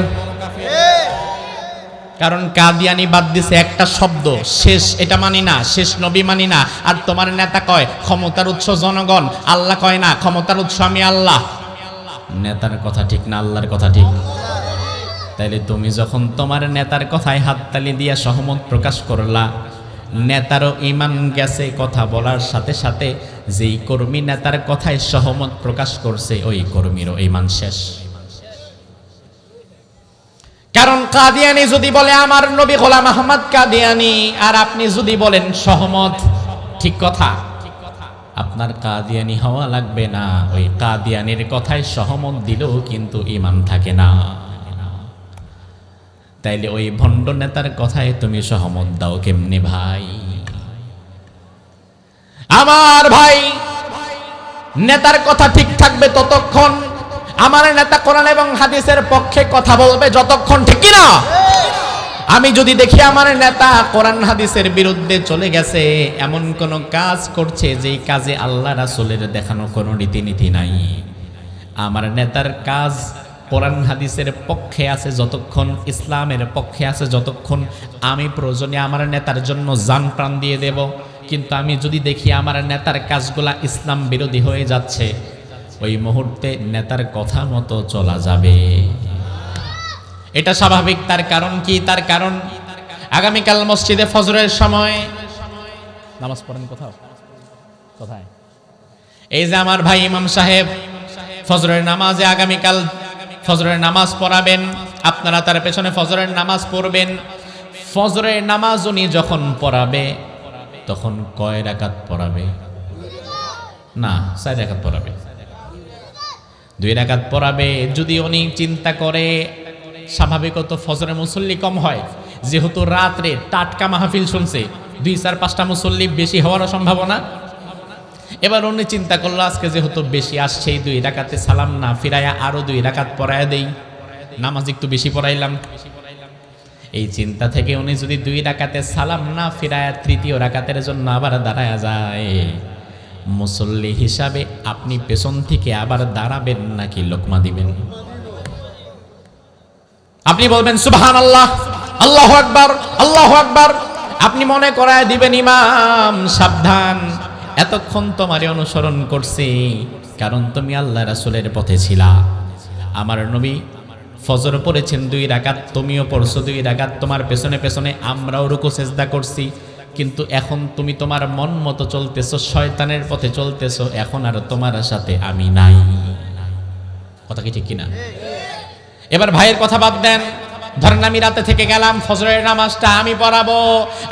S1: কারণ কাদিয়ানি বাদ দিছে একটা শব্দ, শেষ এটা মানি না, শেষ নবী মানি না। আর তোমার নেতা কয় ক্ষমতার উৎস জনগণ, আল্লাহ কয় না ক্ষমতার উৎস আমি আল্লাহ। নেতার কথা ঠিক না আল্লাহর কথা ঠিক? তাইলে তুমি যখন তোমার নেতার কথায় হাততালি দিয়া সহমত প্রকাশ করলা, নেতারও ঈমান গেছে কথা বলার সাথে সাথে, যেই কর্মী নেতার কথায় সহমত প্রকাশ করছে ওই কর্মীরও ঈমান শেষ। কারণ কাদিয়ানি যদি বলে আমার নবী গোলাম আহমদ কাদিয়ানি, আর আপনি যদি বলেন সহমত, ঠিক কথা, আপনার কাদিয়ানি হওয়া লাগবে না, ওই কাদিয়ানির কথায় সহমত দিলেও কিন্তু ঈমান থাকে না। তাইলে ওই ভণ্ড নেতার কথায় তুমি সহমত দাও কেমনে ভাই? আমার ভাই, নেতার কথা ঠিক থাকবে ততক্ষণ, আমার নেতা কোরআন এবং হাদিসের পক্ষে কথা বলবে যতক্ষণ, ঠিক কি না? আমি যদি দেখি আমার নেতা কোরআন হাদিসের বিরুদ্ধে চলে গেছে, এমন কোন কাজ করছে যেই কাজে আল্লাহ রাসূলের দেখানো কোনো রীতিনীতি নাই, আমার নেতার কাজ কোরআন হাদিসের পক্ষে আছে যতক্ষণ, ইসলামের পক্ষে আছে যতক্ষণ, আমি প্রয়োজনে আমার নেতার জন্য জান প্রাণ দিয়ে দেব। কিন্তু আমি যদি দেখি আমার নেতার কাজগুলা ইসলাম বিরোধী হয়ে যাচ্ছে, ওই মুহূর্তে নেতার কথা মতো চলা যাবে। এটা স্বাভাবিক। তার কারণ কি? তার কারণ আগামীকাল মসজিদে ফজরের সময় নামাজ পড়েন কোথাও? কোথায়? এই যে আমার ভাই ইমাম সাহেব ফজরের নামাজে আগামীকাল ফজরের নামাজ পড়াবেন, আপনারা তার পেছনে ফজরের নামাজ পড়বেন। ফজরের নামাজ উনি যখন পড়াবে তখন কয় রাকাত পড়াবে? না, 4 রাকাত পড়াবে। 2 রাকাত পড়াবে। যদি উনি চিন্তা করে, স্বাভাবিকত ফজরের মুসল্লি কম হয়, যেহেতু রাত্রে টাটকা মাহফিল শুনছে, 2, 4, 5টা মুসল্লি বেশি হওয়ার সম্ভাবনা। এবার উনি চিন্তা করলো আজকে যেহেতু বেশি আসছে, 2 রাকাতে সালাম না ফিরাইয়া আরো 2 রাকাত পড়ায় দেই, নামাজ একটু বেশি পড়াইলাম। এই চিন্তা থেকে উনি যদি 2 রাকাতে সালাম না ফিরাইয়া 3য় রাকাতের জন্য আবার দাঁড়ায়া যায়, মুসল্লি হিসাবে আপনি পেছন থেকে আবার দাঁড়াবেন নাকি লোকমা দিবেন? আপনি বলবেন সুবহানাল্লাহ, আল্লাহু আকবার, আল্লাহু আকবার। আপনি মনে করায় দিবেন ইমাম সাবধান, এতক্ষণ তোমারে অনুসরণ করছি কারণ তুমি আল্লাহ রাসূলের পথে ছিলা। আমার নবী ফজর পড়েছেন 2 রাকাত, তুমিও পড়ছো 2 রাকাত, তোমার পেছনে পেছনে আমরাও রুকু সেজদা করছি। কিন্তু এখন তুমি তোমার মন মতো চলতেছো, শয়তানের পথে চলতেছো, এখন আর তোমার সাথে আমি নাই। কথা কি ঠিক কিনা? এবার ভাইয়ের কথা বাদ দেন, ধরেন আমি রাতে থেকে গেলাম, ফজরের নামাজটা আমি পড়াবো।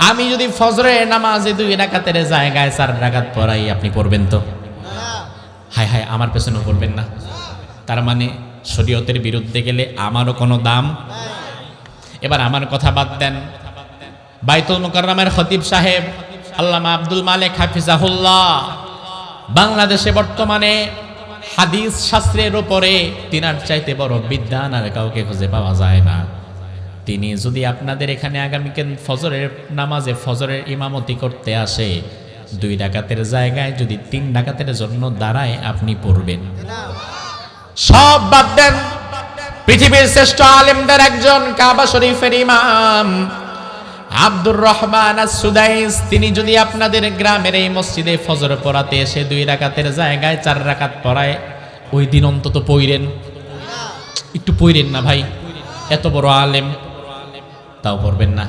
S1: আমি যদি ফজরের নামাজে 2 রাকাতের জায়গায় 4 রাকাত পড়াই, আপনি পড়বেন তো? হায় হায়, আমার পেছনেও পড়বেন না। তার মানে শরীয়তের বিরুদ্ধে গেলে আমারও কোনো দাম। এবার আমার কথা বাদ দেন, বাইতুল মুকাররমের খতিব সাহেব আল্লামা আব্দুল মালিক হাফিজাহুল্লাহ, বাংলাদেশে বর্তমানে হাদিস শাস্ত্রের উপরে তিনার চাইতে বড় বিদ্বান আর কাউকে খুঁজে পাওয়া যায় না। তিনি যদি আপনাদের এখানে আগামীকাল ফজরের নামাজে ফজরের ইমামতি করতে আসে, 2 রাকাতের জায়গায় যদি 3 রাকাতের জন্য দাঁড়ায়, আপনি পড়বেন? সব বাদ দেন, পৃথিবীর শ্রেষ্ঠ আলেমদের একজন কাবা শরীফের ইমাম আব্দুর রহমান আস-সুদাইস, তিনি যদি আপনাদের গ্রামের এই মসজিদে ফজর পড়াতে এসে 2 রাকাতের জায়গায় 4 রাকাত পড়ায়, ওই দিন অন্তত পড়েন, একটু পড়েন না ভাই? এত বড় আলেম তাও পড়বেন না।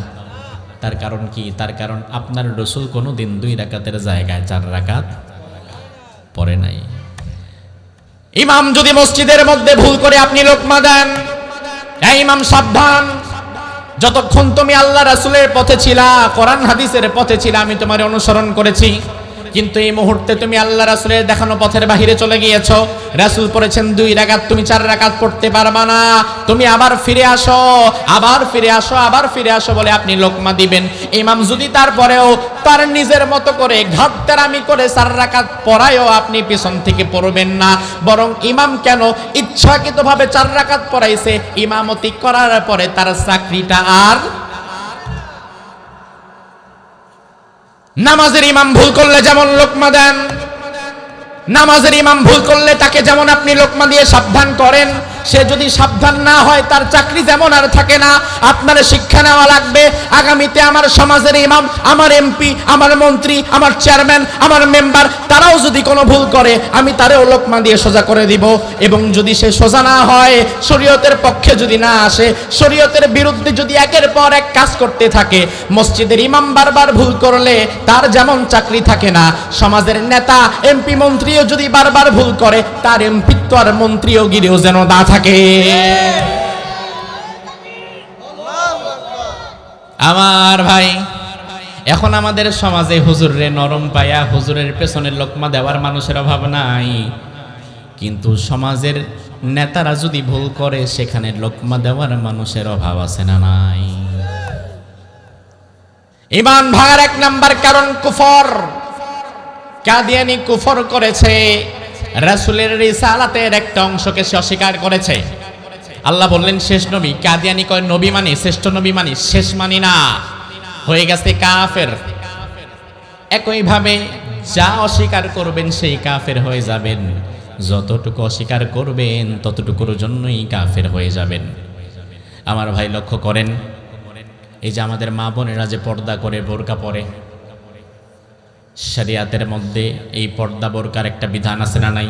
S1: তার কারণ কি? তার কারণ আপনার রাসূল কোনোদিন 2 রাকাতের জায়গায় 4 রাকাত পড়ে নাই। ইমাম যদি মসজিদের মধ্যে ভুল করে আপনি লোকমা দেন, এই ইমাম সাবধান, যতক্ষণ তুমি আল্লাহ রাসূলের পথে ছিলা, কোরআন হাদিসের পথে ছিলা, আমি তোমার অনুসরণ করেছি। কিন্তু এই মুহূর্তে তুমি আল্লাহ রাসূলের দেখানো পথের বাহিরে চলে গিয়েছো। রাসূল পড়েছেন 2 রাকাত, তুমি 4 রাকাত পড়তে পারবা না, তুমি আবার ফিরে আসো, আবার ফিরে আসো, আবার ফিরে আসো বলে আপনি লোকমা দিবেন। ইমাম যদি তারপরেও তার নিজের মতো করে ঘাটতেরামি করে 4 রাকাত পড়ায়ও আপনি পিছন থেকে পড়বেন না, বরং ইমাম কেন ইচ্ছাকৃতভাবে 4 রাকাত পড়াইছে, ইমামতি করার পরে তার চাকরিটা আর নামাজের ইমাম ভুল করলে যেমন লোকমা দেন, নামাজের ইমাম ভুল করলে তাকে যেমন আপনি লোকমা দিয়ে সাবধান করেন, সে যদি সাবধান না হয় তার চাকরি যেমন আর থাকে না। আপনার শিক্ষা নেওয়া লাগবে, আগামীতে আমার সমাজের ইমাম, আমার এমপি, আমার মন্ত্রী, আমার চেয়ারম্যান, আমার মেম্বার, তারাও যদি কোনো ভুল করে আমি তারেও লোকমা দিয়ে সোজা করে দিব। এবং যদি সে সোজা না হয়, শরীয়তের পক্ষে যদি না আসে, শরীয়তের বিরুদ্ধে যদি একের পর এক কাজ করতে থাকে, মসজিদের ইমাম বারবার ভুল করলে তার যেমন চাকরি থাকে না, সমাজের নেতা এমপি মন্ত্রীও যদি বারবার ভুল করে তার এমপিত্ব আর মন্ত্রীও গিরেও যেন না থাকে। আমার ভাই, এখন আমাদের সমাজে হুজুরে নরম পায়া হুজুরের পেছনের লোকমা দেওয়ার মানুষের অভাব নাই, কিন্তু সমাজের নেতারা যদি ভুল করে সেখানে লোকমা দেওয়ার মানুষের অভাব আছে না নাই? ঈমান ভাঙার 1 নাম্বার কারণ কুফর। কাদিয়ানি কুফর করেছে, রাসূলের রিসালাতের একটা অংশকে সে অস্বীকার করেছে। আল্লাহ বললেন শেষ নবী, কাদিয়ানি কয় নবী মানি, শ্রেষ্ঠ নবী মানি, শেষ মানি না, হয়ে গেছে কাফের। একইভাবে যা অস্বীকার করবেন সেই কাফের হয়ে যাবেন, যতটুকু অস্বীকার করবেন ততটুকুর জন্যই কাফের হয়ে যাবেন। আমার ভাই লক্ষ্য করেন, এই যে আমাদের মা বোনেরা যে পর্দা করে, বোরকা পরে, শরিয়াতের মধ্যে এই পর্দা বোরকার একটা বিধান আছে না নাই?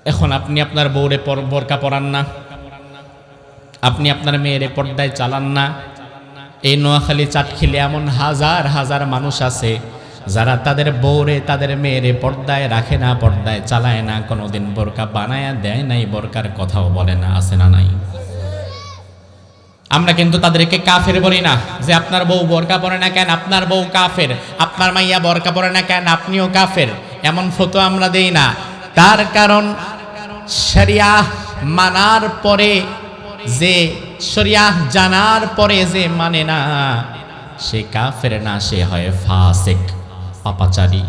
S1: এখন আপনি আপনার বউরে বোরকা পরান না, আপনি আপনার মেয়েরে পর্দায় চালান না। এই নোয়াখালী চাটখিলে এমন হাজার হাজার মানুষ আছে যারা তাদের বউরে তাদের মেয়েরে পর্দায় রাখে না, পর্দায় চালায় না, কোনোদিন বোরকা বানায়া দেয় নাই, বোরকার কথাও বলে না, আছে না নাই? আমরা কিন্তু তাদেরকে কাফের বলি না, যে আপনার বউ বোরকা পরে না কেন আপনার বউ কাফের, আপনার মাইয়া বোরকা পরে না কেন আপনিও কাফের, এমন ফতোয়া আমরা দেই না। তার কারণ শরিয়া মানার পরে যে, শরিয়া জানার পরে যে মানে না, সে কাফের না, সে হয় ফাসিক, পাপাচারী।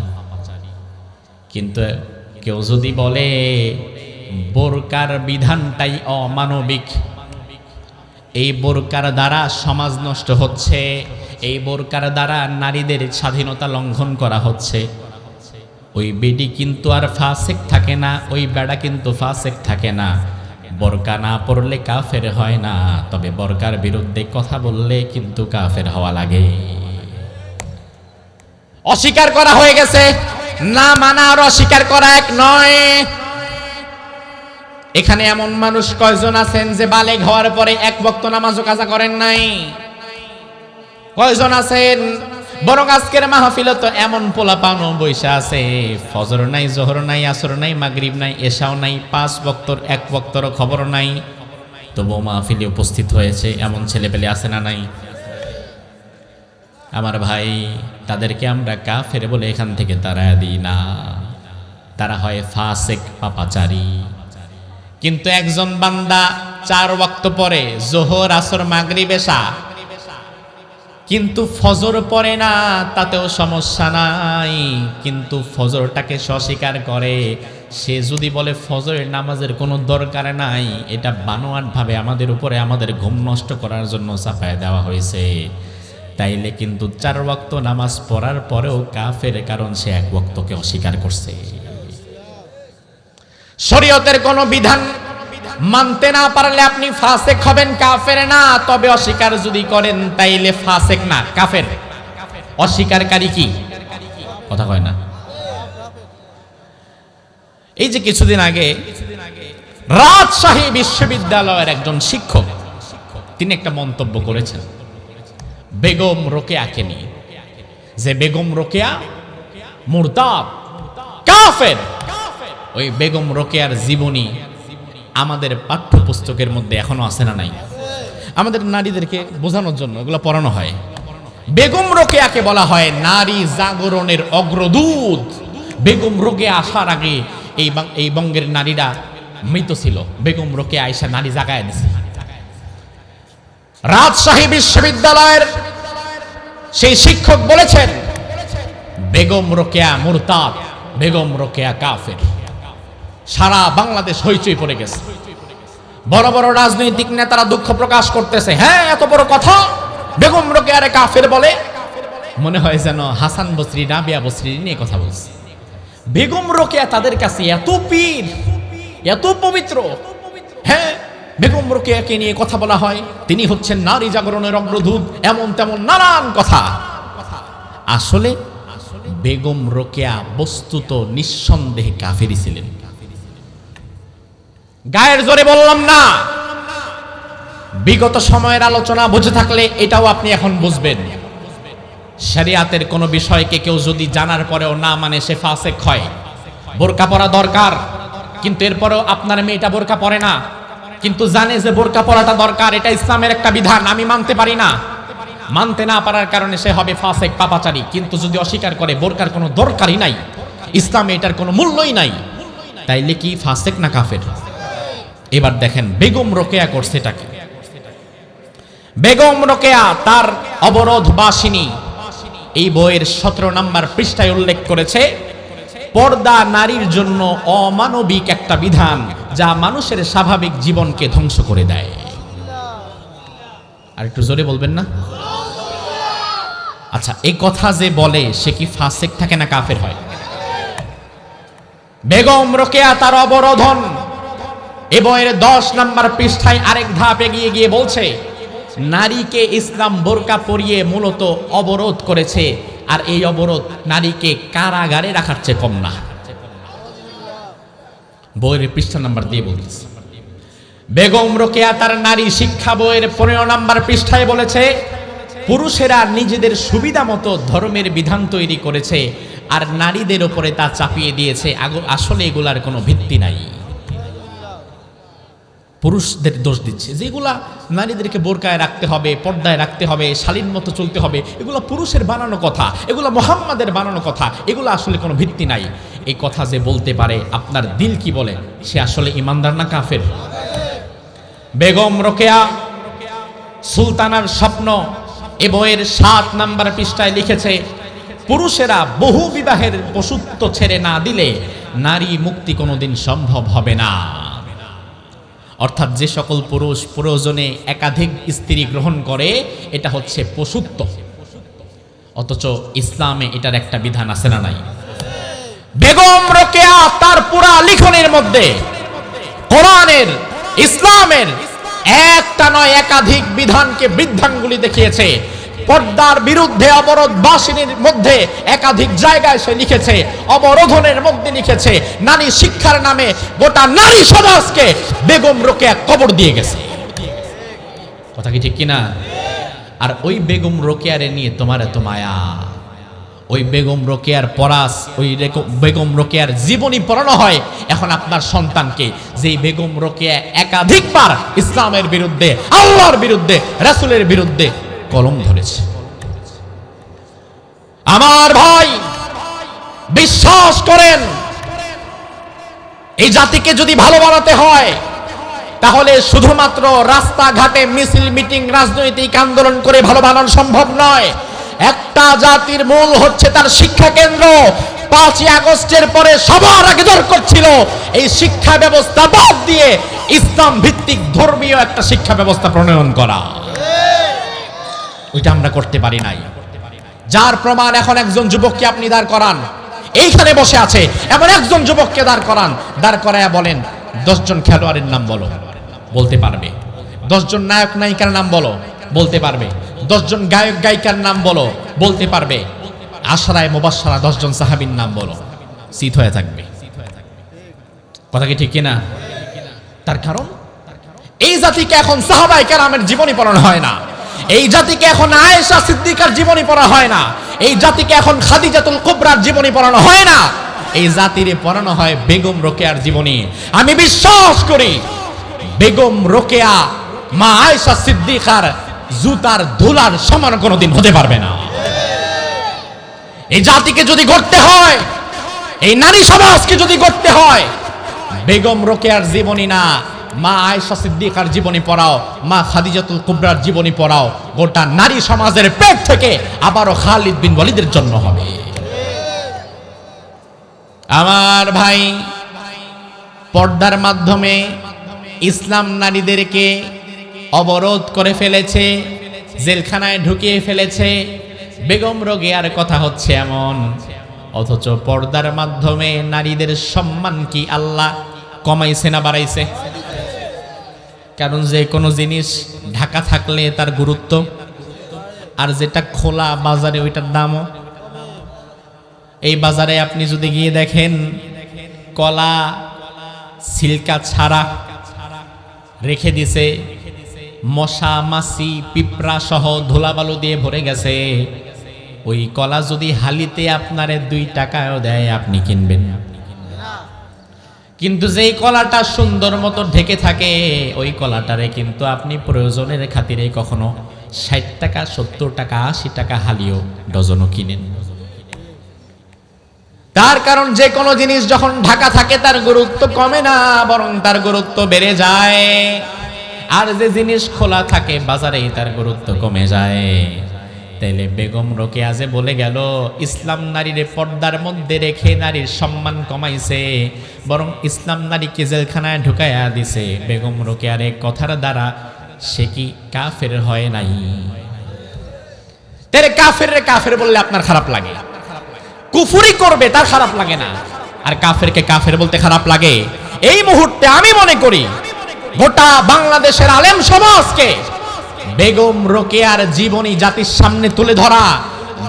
S1: কিন্তু কেউ যদি বলে বোরকার বিধানটাই অমানবিক, এই বোরকার দ্বারা সমাজ নষ্ট হচ্ছে, এই বোরকার দ্বারা নারীদের স্বাধীনতা লঙ্ঘন করা হচ্ছে, ওই বেডি কিন্তু আর ফাসিক থাকে না, ওই বেড়া কিন্তু ফাসিক থাকে না। বোরকা না পরলে কাফের হয় না, তবে বোরকার বিরুদ্ধে কথা বললে কিন্তু কাফের হওয়া লাগে। অস্বীকার করা হয়ে গেছে, না মানা আর অস্বীকার করা এক নয়। এখানে এমন মানুষ কয়জন আছেন যে বালেগ হওয়ার পরে 1 ওয়াক্ত নামাজও কাজা করেন নাই? কয়জন আছেন? বরং আজকের মাহফিলে তো এমন পোলাপানও বৈশা আছে, ফজর নাই, জোহর নাই, আসর নাই, মাগরিব নাই, এশাও নাই, 5 ওয়াক্তর 1 ওয়াক্তরও খবর নাই, তবুও মাহফিলে উপস্থিত হয়েছে, এমন ছেলেপেলে আছে না নাই? আমার ভাই, তাদেরকে আমরা কাফের বলে এখান থেকে তাড়ায়া দিই না, তারা হয় ফাসিক, পাপাচারী। কিন্তু একজন বান্দা 4 ওয়াক্ত পরে, জোহর, আসর, মাগরিব, এশা, কিন্তু ফজর পড়ে না, তাতেও সমস্যা নাই, কিন্তু ফজরটাকে অস্বীকার করে। সে যদি বলে ফজরের নামাজের কোনো দরকার নাই, এটা বানোয়াট ভাবে আমাদের উপরে আমাদের ঘুম নষ্ট করার জন্য চাপায় দেওয়া হয়েছে, তাইলে কিন্তু 4 ওয়াক্ত নামাজ পড়ার পরেও কাফের, কারণ সে 1 ওয়াক্তকে অস্বীকার করছে। শরীয়তের কোনো বিধান মানতে না পারলে আপনি ফাসিক হবেন, কাফের না। তবে অস্বীকার যদি করেন তাইলে ফাসিক না, কাফের। অস্বীকারী কি? কথা কয় না। এই যে কিছুদিন আগে রাজশাহী বিশ্ববিদ্যালয়ের একজন শিক্ষক, তিনি একটা মন্তব্য করেছেন বেগম রোকেয়াকে নিয়ে, যে বেগম রোকেয়া মুরতাদ, কাফের। ওই বেগম রোকেয়ার জীবনী আমাদের পাঠ্যপুস্তকের মধ্যে এখনো আছে না নাই? আমাদের নারীদেরকে বোঝানোর জন্য এগুলো পড়ানো হয়। বেগম রোকেয়াকে বলা হয় নারী জাগরণের অগ্রদূত। বেগম রোকেয়া আসার আগে এই বঙ্গের নারীরা মৃত ছিল। বেগম রোকেয়া আয়েশা নারী জাগায় দিয়েছে। রাজশাহী বিশ্ববিদ্যালয়ের সেই শিক্ষক বলেছেন বেগম রোকেয়া মুরতাদ, বেগম রোকেয়া কাফের। সারা বাংলাদেশ হইচই পড়ে গেছে। বড় বড় রাজনৈতিক নেতারা দুঃখ প্রকাশ করতেছে, হ্যাঁ এত বড় কথা, বেগম রোকেয়ারে কাফের বলে। মনে হয় যেন হাসান বসরি রাবিয়া বসরি নিয়ে কথা বলছে। বেগম রোকেয়া তাদের কাছে এত পীর, এত পবিত্র। হ্যাঁ, বেগম রোকেয়াকে নিয়ে কথা বলা হয়, তিনি হচ্ছেন নারী জাগরণের অগ্রদূত, এমন তেমন নানান কথা। আসলে বেগম রোকেয়া বস্তুত নিঃসন্দেহে কাফেরই ছিলেন। গায়ের জোরে বললাম না, বিগত সময়ের আলোচনা বুঝে থাকলে এটাও আপনি এখন বুঝবেন। শরিয়াতের কোনো বিষয়কে কেউ যদি জানার পরেও না মানে সে ফাসেক হয়। বোরকা পরা দরকার, কিন্তু এরপরেও আপনার মেয়েটা বোরকা পরে না, কিন্তু জানে যে বোরকা পরাটা দরকার, এটা ইসলামের একটা বিধান, আমি মানতে পারি না। মানতে না পারার কারণে সে হবে ফাসেক, পাপাচারী। কিন্তু যদি অস্বীকার করে বোরকার কোনো দরকারই নাই, ইসলামে এটার কোনো মূল্যই নাই, তাইলে কি ফাসেক না কাফের? এবার দেখেন বেগম রোকেয়া করছে এটাকে। বেগম রোকেয়া তার অবরোধ বাসিনী এই বইয়ের 17 নম্বর পৃষ্ঠায় উল্লেখ করেছে, পর্দা নারীর জন্য অমানবিক একটা বিধান যা মানুষের স্বাভাবিক জীবনকে ধ্বংস করে দেয়। আর একটু জোরে বলবেন না? আচ্ছা, এই কথা যে বলে সে কি ফাসেক থাকে না কাফের হয়? বেগম রোকেয়া তার অবরোধন এ বইয়ের 10 নম্বর পৃষ্ঠায় আরেক ধাপ এগিয়ে গিয়ে বলছে, নারীকে ইসলাম বোরকা পরিয়ে মূলত অবরোধ করেছে, আর এই অবরোধ নারীকে কারাগারে রাখার চেয়ে কম না। বইয়ের পৃষ্ঠা নাম্বার দিয়ে বলছে, বেগম রোকেয়া তার নারী শিক্ষা বইয়ের 15 নম্বর পৃষ্ঠায় বলেছে, পুরুষেরা নিজেদের সুবিধা মতো ধর্মের বিধান তৈরি করেছে আর নারীদের উপরে তা চাপিয়ে দিয়েছে। আসলে এগুলার কোনো ভিত্তি নাই। পুরুষদের দোষ দিচ্ছে, যেগুলা নারীদেরকে বোরকায় রাখতে হবে, পর্দায় রাখতে হবে, শালীন মতো চলতে হবে, এগুলো পুরুষের বানানো কথা, এগুলো মুহাম্মাদের বানানো কথা, এগুলো আসলে কোনো ভিত্তি নাই। এই কথা যে বলতে পারে, আপনার দিল কি বলে, সে আসলে ইমানদার না কাফের? বেগম রোকেয়া সুলতানার স্বপ্ন এ বইয়ের 7 নম্বর পৃষ্ঠায় লিখেছে, পুরুষেরা বহু বিবাহের পশুত্ব ছেড়ে না দিলে নারী মুক্তি কোনোদিন সম্ভব হবে না। অর্থাৎ যে সকল পুরুষ প্রয়োজনে একাধিক স্ত্রী গ্রহণ করে, এটা হচ্ছে পশুত্ব। অথচ ইসলামে এটার একটা বিধান আছে না নাই? বেগম রোকেয়া তার পুরা লিখনের মধ্যে কোরআনের, ইসলামের একটা নয় একাধিক বিধানকে বৃদ্ধাঙ্গুলি দেখিয়েছে। পর্দার বিরুদ্ধে অবরোধ বাসিনীর মধ্যে একাধিক জায়গায় সে লিখেছে, অবরোধনের মধ্যে লিখেছে, নারী শিক্ষার নামে গোটা নারী সমাজকে বেগম রোকেয়া কবর দিয়ে গেছে। কথা কি ঠিক কিনা? আর ওই বেগম রোকেয়ারে নিয়ে তোমার এত মায়া, ওই বেগম রোকেয়ার পরাস, ওই বেগম রোকেয়ার জীবনী পড়ানো হয় এখন আপনার সন্তানকে, যেই বেগম রোকেয়া একাধিকবার ইসলামের বিরুদ্ধে, আল্লাহর বিরুদ্ধে, রাসূলের বিরুদ্ধে কলম ধরেছে। আমার ভাই, বিশ্বাস করেন, এই জাতিকে যদি ভালো বানাতে হয় তাহলে শুধুমাত্র রাস্তাঘাটে মিছিল, মিটিং, রাজনৈতিক আন্দোলন করে ভালো বানানো সম্ভব নয়। একটা জাতির মূল হচ্ছে তার শিক্ষা কেন্দ্র। 5ই আগস্টের পরে সবার আগে দরকার ছিল এই শিক্ষা ব্যবস্থা বাদ দিয়ে ইসলাম ভিত্তিক ধর্মীয় একটা শিক্ষা ব্যবস্থা প্রণয়ন করা। ওইটা আমরা করতে পারি নাই। যার প্রমাণ এখন একজন যুবককে আপনি দাঁড় করান, এইখানে বসে আছে এমন একজন যুবককে দাঁড় করান, দাঁড় করায়া বলেন 10 জন খেলোয়াড়ের নাম বলো, বলতে পারবে। 10 জন নায়ক নায়িকার নাম বলো, বলতে পারবে। 10 জন গায়ক গায়িকার নাম বলো, বলতে পারবে। আশরায়ে মুবাশশারা 10 জন সাহাবীর নাম বলো, চিত হয়ে থাকবে। কথা কি ঠিক কিনা? তার কারণ এই জাতিকে এখন সাহাবায়ে কেরামের জীবনী পড়ানো হয় না, এই জাতিকে এখন আয়েশা সিদ্দিকার জীবনী পড়া হয় না, এই জাতিকে এখন খাদিজাতুল কুবরার জীবনী পড়ানো হয় না, এই জাতিরে পড়ানো হয় বেগম রোকেয়ার জীবনী। আমি বিশ্বাস করি বেগম রোকেয়া মা আয়েশা সিদ্দিকার জুতার ধুলার সমান কোনোদিন হতে পারবে না। এই জাতিকে যদি গড়তে হয়, এই নারী সমাজকে যদি গড়তে হয়, বেগম রোকেয়ার জীবনী না, মা আয়েশা সিদ্দিকার জীবনী পড়াও, মা খাদিজাতুল কুবরার জীবনী পড়াও, গোটা নারী সমাজের পেট থেকে আবারও খালিদ বিন ওয়ালিদের জন্ম হবে। আমার ভাই, পর্দার মাধ্যমে ইসলাম নারীদেরকে অবরোধ করে ফেলেছে, জেলখানায় ঢুকিয়ে ফেলেছে। বেগম রোকেয়ার কথা হচ্ছে এমন, অথচ পর্দার মাধ্যমে নারীদের সম্মান কি আল্লাহ কমাইছে না বাড়াইছে? কারণ যে কোনো জিনিস ঢাকা থাকলে তার গুরুত্ব, আর যেটা খোলা বাজারে ওইটার দামও। এই বাজারে আপনি যদি গিয়ে দেখেন, কলা সিল্কা ছাড়া রেখে দিছে, মশা মাছি পিঁপড়া সহ ধুলাবালু দিয়ে ভরে গেছে। ওই কলা যদি হালিতে আপনারে 2 টাকাও দেয়, আপনি কিনবেন না। কিন্তু যেই কলাটা সুন্দর মতো ঢেকে থাকে, ওই কলাটারে কিন্তু আপনি প্রয়োজনের খাতিরে কখনো 60 টাকা 70 টাকা 80 টাকা হালিও ডজনও কিনেন। তার কারণ যে কোনো জিনিস যখন ঢাকা থাকে তার গুরুত্ব কমে না, বরং তার গুরুত্ব বেড়ে যায়। আর যে জিনিস খোলা থাকে বাজারে, তার গুরুত্ব কমে যায়। তাইলে বেগম রোকেয়া যে বলে গেল ইসলাম নারীর পর্দার মধ্যে রেখে নারীর সম্মান কমাইছে, বরং ইসলাম নারীকে জেলখানায় ঢুকাইয়া দিছে, বেগম রোকেয়ার এই কথার দ্বারা সে কি কাফের হয় নাই? তাহলে কাফের বললে আপনার খারাপ লাগে, কুফরি করবে তার খারাপ লাগে না, আর কাফেরকে কাফের বলতে খারাপ লাগে। এই মুহূর্তে আমি মনে করি গোটা বাংলাদেশের আলেম সমাজকে বেগম রোকেয়ার জীবনী জাতির সামনে তুলে ধরা,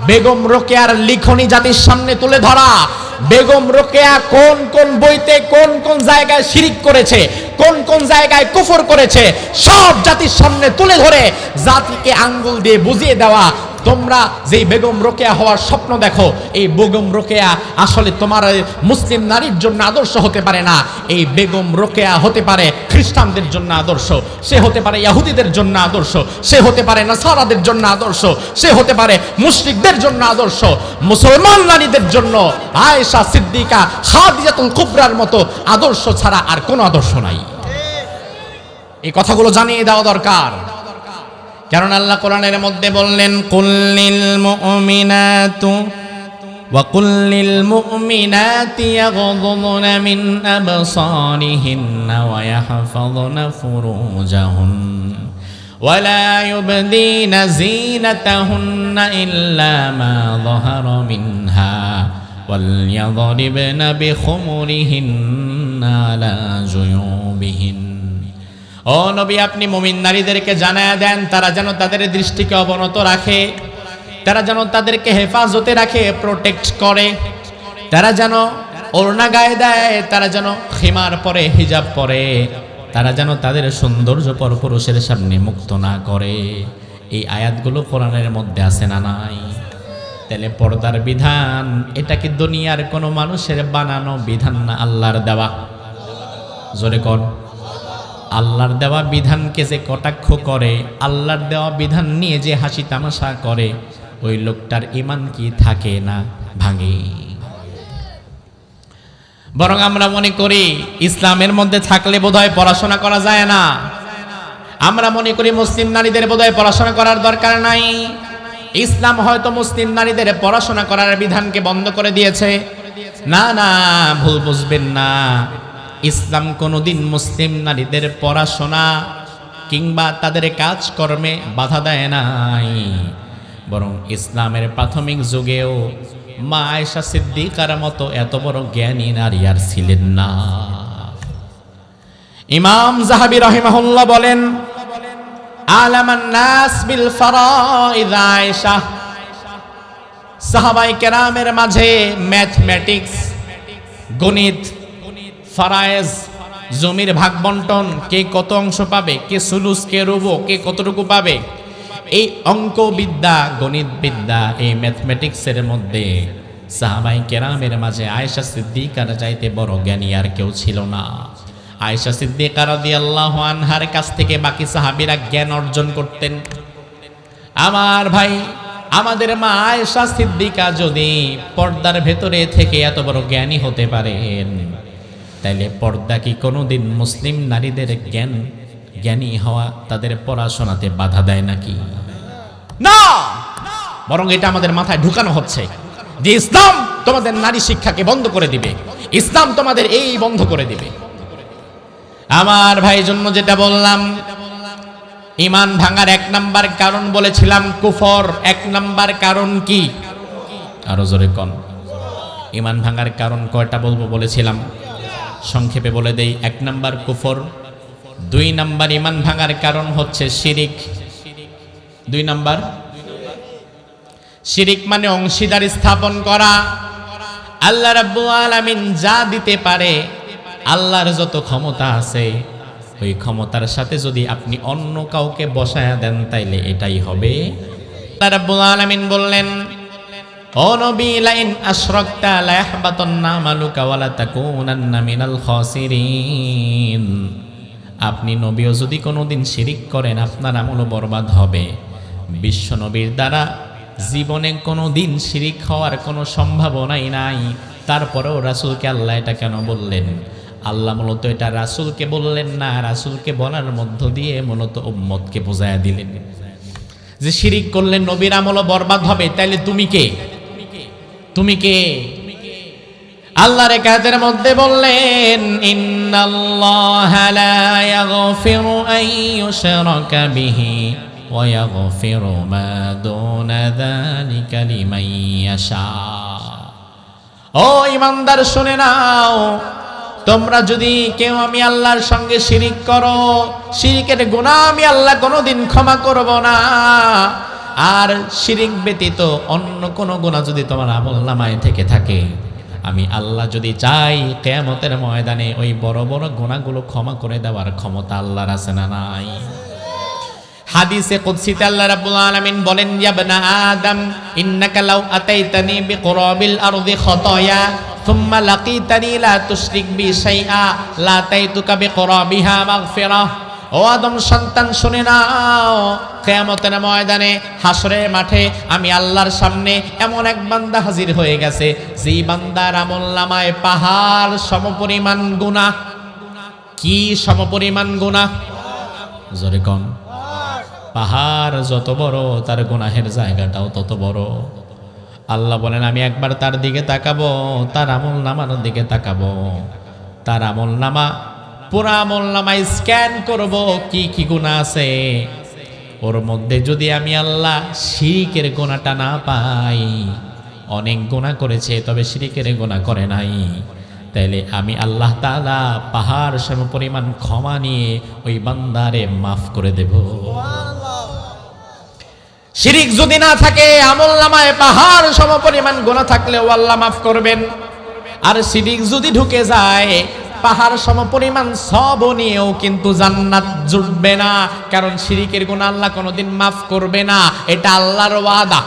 S1: বেগম রোকেয়ার লিখনী জাতির সামনে তুলে ধরা, বেগম রোকেয়া কোন কোন বইতে কোন কোন জায়গায় শিরিক করেছে, কোন কোন জায়গায় কুফর করেছে, সব জাতির সামনে তুলে ধরে জাতিকে আঙ্গুল দিয়ে বুঝিয়ে দেওয়া। তোমরা যেই বেগম রোকেয়া হওয়ার স্বপ্ন দেখো, এই বেগম রোকেয়া আসলে তোমার মুসলিম নারীর জন্য আদর্শ হতে পারে না। এই বেগম রোকেয়া হতে পারে খ্রিস্টানদের জন্য আদর্শ, সে হতে পারে ইহুদিদের জন্য আদর্শ, সে হতে পারে নাসারাদের জন্য আদর্শ, সে হতে পারে মুশরিকদের জন্য আদর্শ। মুসলমান নারীদের জন্য আয়েশা সিদ্দিকা খাদিজাতুল কুবরার মতো আদর্শ ছাড়া আর কোনো আদর্শ নাই। এই কথাগুলো জানিয়ে দেওয়া দরকার। কারণ আল্লাহ কোরআনের মধ্যে বললেন, কুল্লিল মুমিনাতু ওয়া কুল্লিল মুমিনাতি ইয়াগযুদুনা মিন আবসারিহিন্না ওয়া ইয়াহফাযুনা ফুরুজাহুন্না ওয়া লা ইউবদিনা যিনাতাহুন্না ইল্লা মা যাহারা মিনহা ওয়াল ইয়াদরিবনা বিখুমুরিহিন্না আলা জুয়ুবিহিন। ও নবী, আপনি মুমিন নারীদেরকে জানায়া দেন তারা যেন তাদের দৃষ্টিকে অবনত রাখে, তারা যেন তাদেরকে হেফাজতে রাখে, প্রোটেক্ট করে, তারা যেন ওড়না গায়ে দেয়, তারা যেন খিমার পরে, হিজাব পরে, তারা যেন তাদের সৌন্দর্য পরপুরুষের সামনে মুক্ত না করে। এই আয়াতগুলো কোরআনের মধ্যে আছে না নাই? তাহলে পর্দার বিধান এটা কি দুনিয়ার কোনো মানুষের বানানো বিধান না, আল্লাহর দেওয়া? জোরে কর। আল্লাহর দেওয়া বিধানকে যে কটাক্ষ করে, আল্লাহর দেওয়া বিধান নিয়ে যে হাসি তামাশা করে, ওই লোকটার ঈমান কি থাকে না ভাঙে? বরং আমরা মনে করি ইসলামের মধ্যে থাকলে বোধহয় পড়াশোনা করা যায় না। আমরা মনে করি মুসলিম নারীদের বোধহয় পড়াশোনা করার দরকার নাই। ইসলাম হয়তো মুসলিম নারীদের পড়াশোনা করার বিধানকে বন্ধ করে দিয়েছে। না না, ভুল বুঝবেন না। ইসলাম কোনোদিন মুসলিম নারীদের পড়াশোনা কিংবা তাদের কাজকর্মে বাধা দেয় নাই, বরং ইসলামের প্রাথমিক যুগেও মা আয়েশা সিদ্দিকার মতো এত বড় জ্ঞানী নারী আর ছিলেন না। ইমাম যাহাবী রাহিমাহুল্লাহ বলেন, আলামান নাস বিল ফারাইদ আয়েশা। সাহাবায়ে কেরামের মাঝে ম্যাথমেটিক্স, গণিত, ফারায়েজ, জমির ভাগ বন্টন, কে কত অংশ পাবে, কে সুলুস, কে রুবু, কে কতটুকু পাবে, এই অঙ্ক বিদ্যা, গণিত বিদ্যা, এই ম্যাথমেটিক্সের মধ্যে সাহাবায়ে কেরামের মাঝে আয়েশা সিদ্দিকার চাইতে বড় জ্ঞানী আর কেউ ছিল না। আয়েশা সিদ্দিকা রাদিয়াল্লাহু আনহার কাছ থেকে বাকি সাহাবীরা জ্ঞান অর্জন করতেন। আমার ভাই, আমাদের মা আয়েশা সিদ্দিকা যদি পর্দার ভেতরে থেকে এত বড় জ্ঞানী হতে পারেন, তাইলে পর্দা কি কোনোদিন মুসলিম নারীদের জ্ঞানী হওয়া, তাদের পড়াশোনাতে বাধা দেয় নাকি? না, বরং এটা আমাদের মাথায় ঢুকানো হচ্ছে যে ইসলাম তোমাদের নারী শিক্ষাকে বন্ধ করে দিবে, ইসলাম তোমাদের এই বন্ধ করে দিবে। আমার ভাই জন্য যেটা বললাম, ঈমান ভাঙার 1 নাম্বার কারণ বলেছিলাম কুফর। 1 নাম্বার কারণ কি? আরো জোরে কোন। ঈমান ভাঙার কারণ কয়টা বলবো বলেছিলাম? সংক্ষেপে বলে দেই। 1 নাম্বার কুফর, 2 নাম্বার ঈমান ভাঙার কারণ হচ্ছে শিরিক। 2 নাম্বার শিরিক মানে অংশীদারি স্থাপন করা। আল্লাহ রাব্বুল আলামিন যা দিতে পারে, আল্লাহর যত ক্ষমতা আছে, ওই ক্ষমতার সাথে যদি আপনি অন্য কাউকে বসায়া দেন তাইলে এটাই হবে। আল্লাহ রাব্বুল আলামিন বললেন, ও নবী, লাইন আশরাকতা লা ইয়াহবাতান্না আমালুকা ওয়া লা তাকুনান্না মিনাল খাসিরিন। আপনি নবীও যদি কোনোদিন শিরিক করেন, আপনার আমলও বরবাদ হবে। বিশ্ব নবীর দ্বারা জীবনে কোনোদিন শিরিক হওয়ার কোনো সম্ভাবনাই নাই, তারপরেও রাসূলকে আল্লাহ এটা কেন বললেন? আল্লাহ মূলত এটা রাসূলকে বললেন না, রাসূলকে বলার মধ্য দিয়ে মূলত উম্মতকে বোঝায়া দিলেন যে শিরিক করলে নবীর আমলও বরবাদ হবে। তাইলে তুমি কে? তুমি কে? আল্লাহর কাদের মধ্যে বললেন, ইন্নাল্লাহা লা ইয়াগফিরু আন ইউশরাকা বিহি ওয়া ইয়াগফিরু মা দুনা যালিকা লিমান ইয়াশা। ও ঈমানদার, শুনে নাও, তোমরা যদি কেউ আমি আল্লাহর সঙ্গে শিরিক করো, শিরিকের গুনাহ আমি আল্লাহ কোনোদিন ক্ষমা করব না। আর শিরিক ব্যতীত অন্য কোনো গুনাহ যদি তোমার আমলনামায় থেকে থাকে, আমি আল্লাহ যদি চাই কিয়ামতের ময়দানে ওই বড় বড় গুনাহগুলো ক্ষমা করে দেওয়ার ক্ষমতা আল্লাহর আছে না নাই? হাদিসে কুদসিতে আল্লাহ রাব্বুল আলামিন বলেন, ইয়া ইবনা আদম ইন্নাকা লাউ আতাইতানি বিকুরাবিল আরদি খাতায়া সুম্মা লাকিতানি লা তুশরিক বি শাইআ লা আতাইতুকা বিকুরাবিহা মাগফিরাহ। ও আদম সন্তান, শুনে নাও, কিয়ামতের ময়দানে হাসরের মাঠে আমি আল্লাহর সামনে এমন এক বান্দা হাজির হয়ে গেছে, যেই বান্দার আমলনামায় পাহাড় সমপরিমাণ গুনাহ। কি সমপরিমাণ গুনাহ? জোরে কোন। পাহাড় যত বড়, তার গুনাহের জায়গাটাও তত বড়। আল্লাহ বলেন, আমি একবার তার দিকে তাকাবো, তার আমলনামার দিকে তাকাবো, তার আমলনামা, পুরা আমলনামায় স্ক্যান করব কি কি গুনাহ আছে। ওর মধ্যে যদি আমি আল্লাহ শিরিকের গুনাহটা না পাই, অনেক গুনাহ করেছে তবে শিরিকের গুনাহ করে নাই, তাইলে আমি আল্লাহ তাআলা পাহাড় সমপরিমাণ ক্ষমা নিয়ে ওই বান্দারে মাফ করে দেব। শিরিক যদি না থাকে, আমলনামায় পাহাড় সমপরিমাণ গুনাহ থাকলেও আল্লাহ মাফ করবেন। আর শিরিক যদি ঢুকে যায়, পাহাড় সমপরিমাণ সব নিয়েও কিন্তু জান্নাত জুটবে না, কারণ শিরিকের গুনাহ আল্লাহ কোনোদিন মাফ করবে না, এটা আল্লাহর ওয়াদা।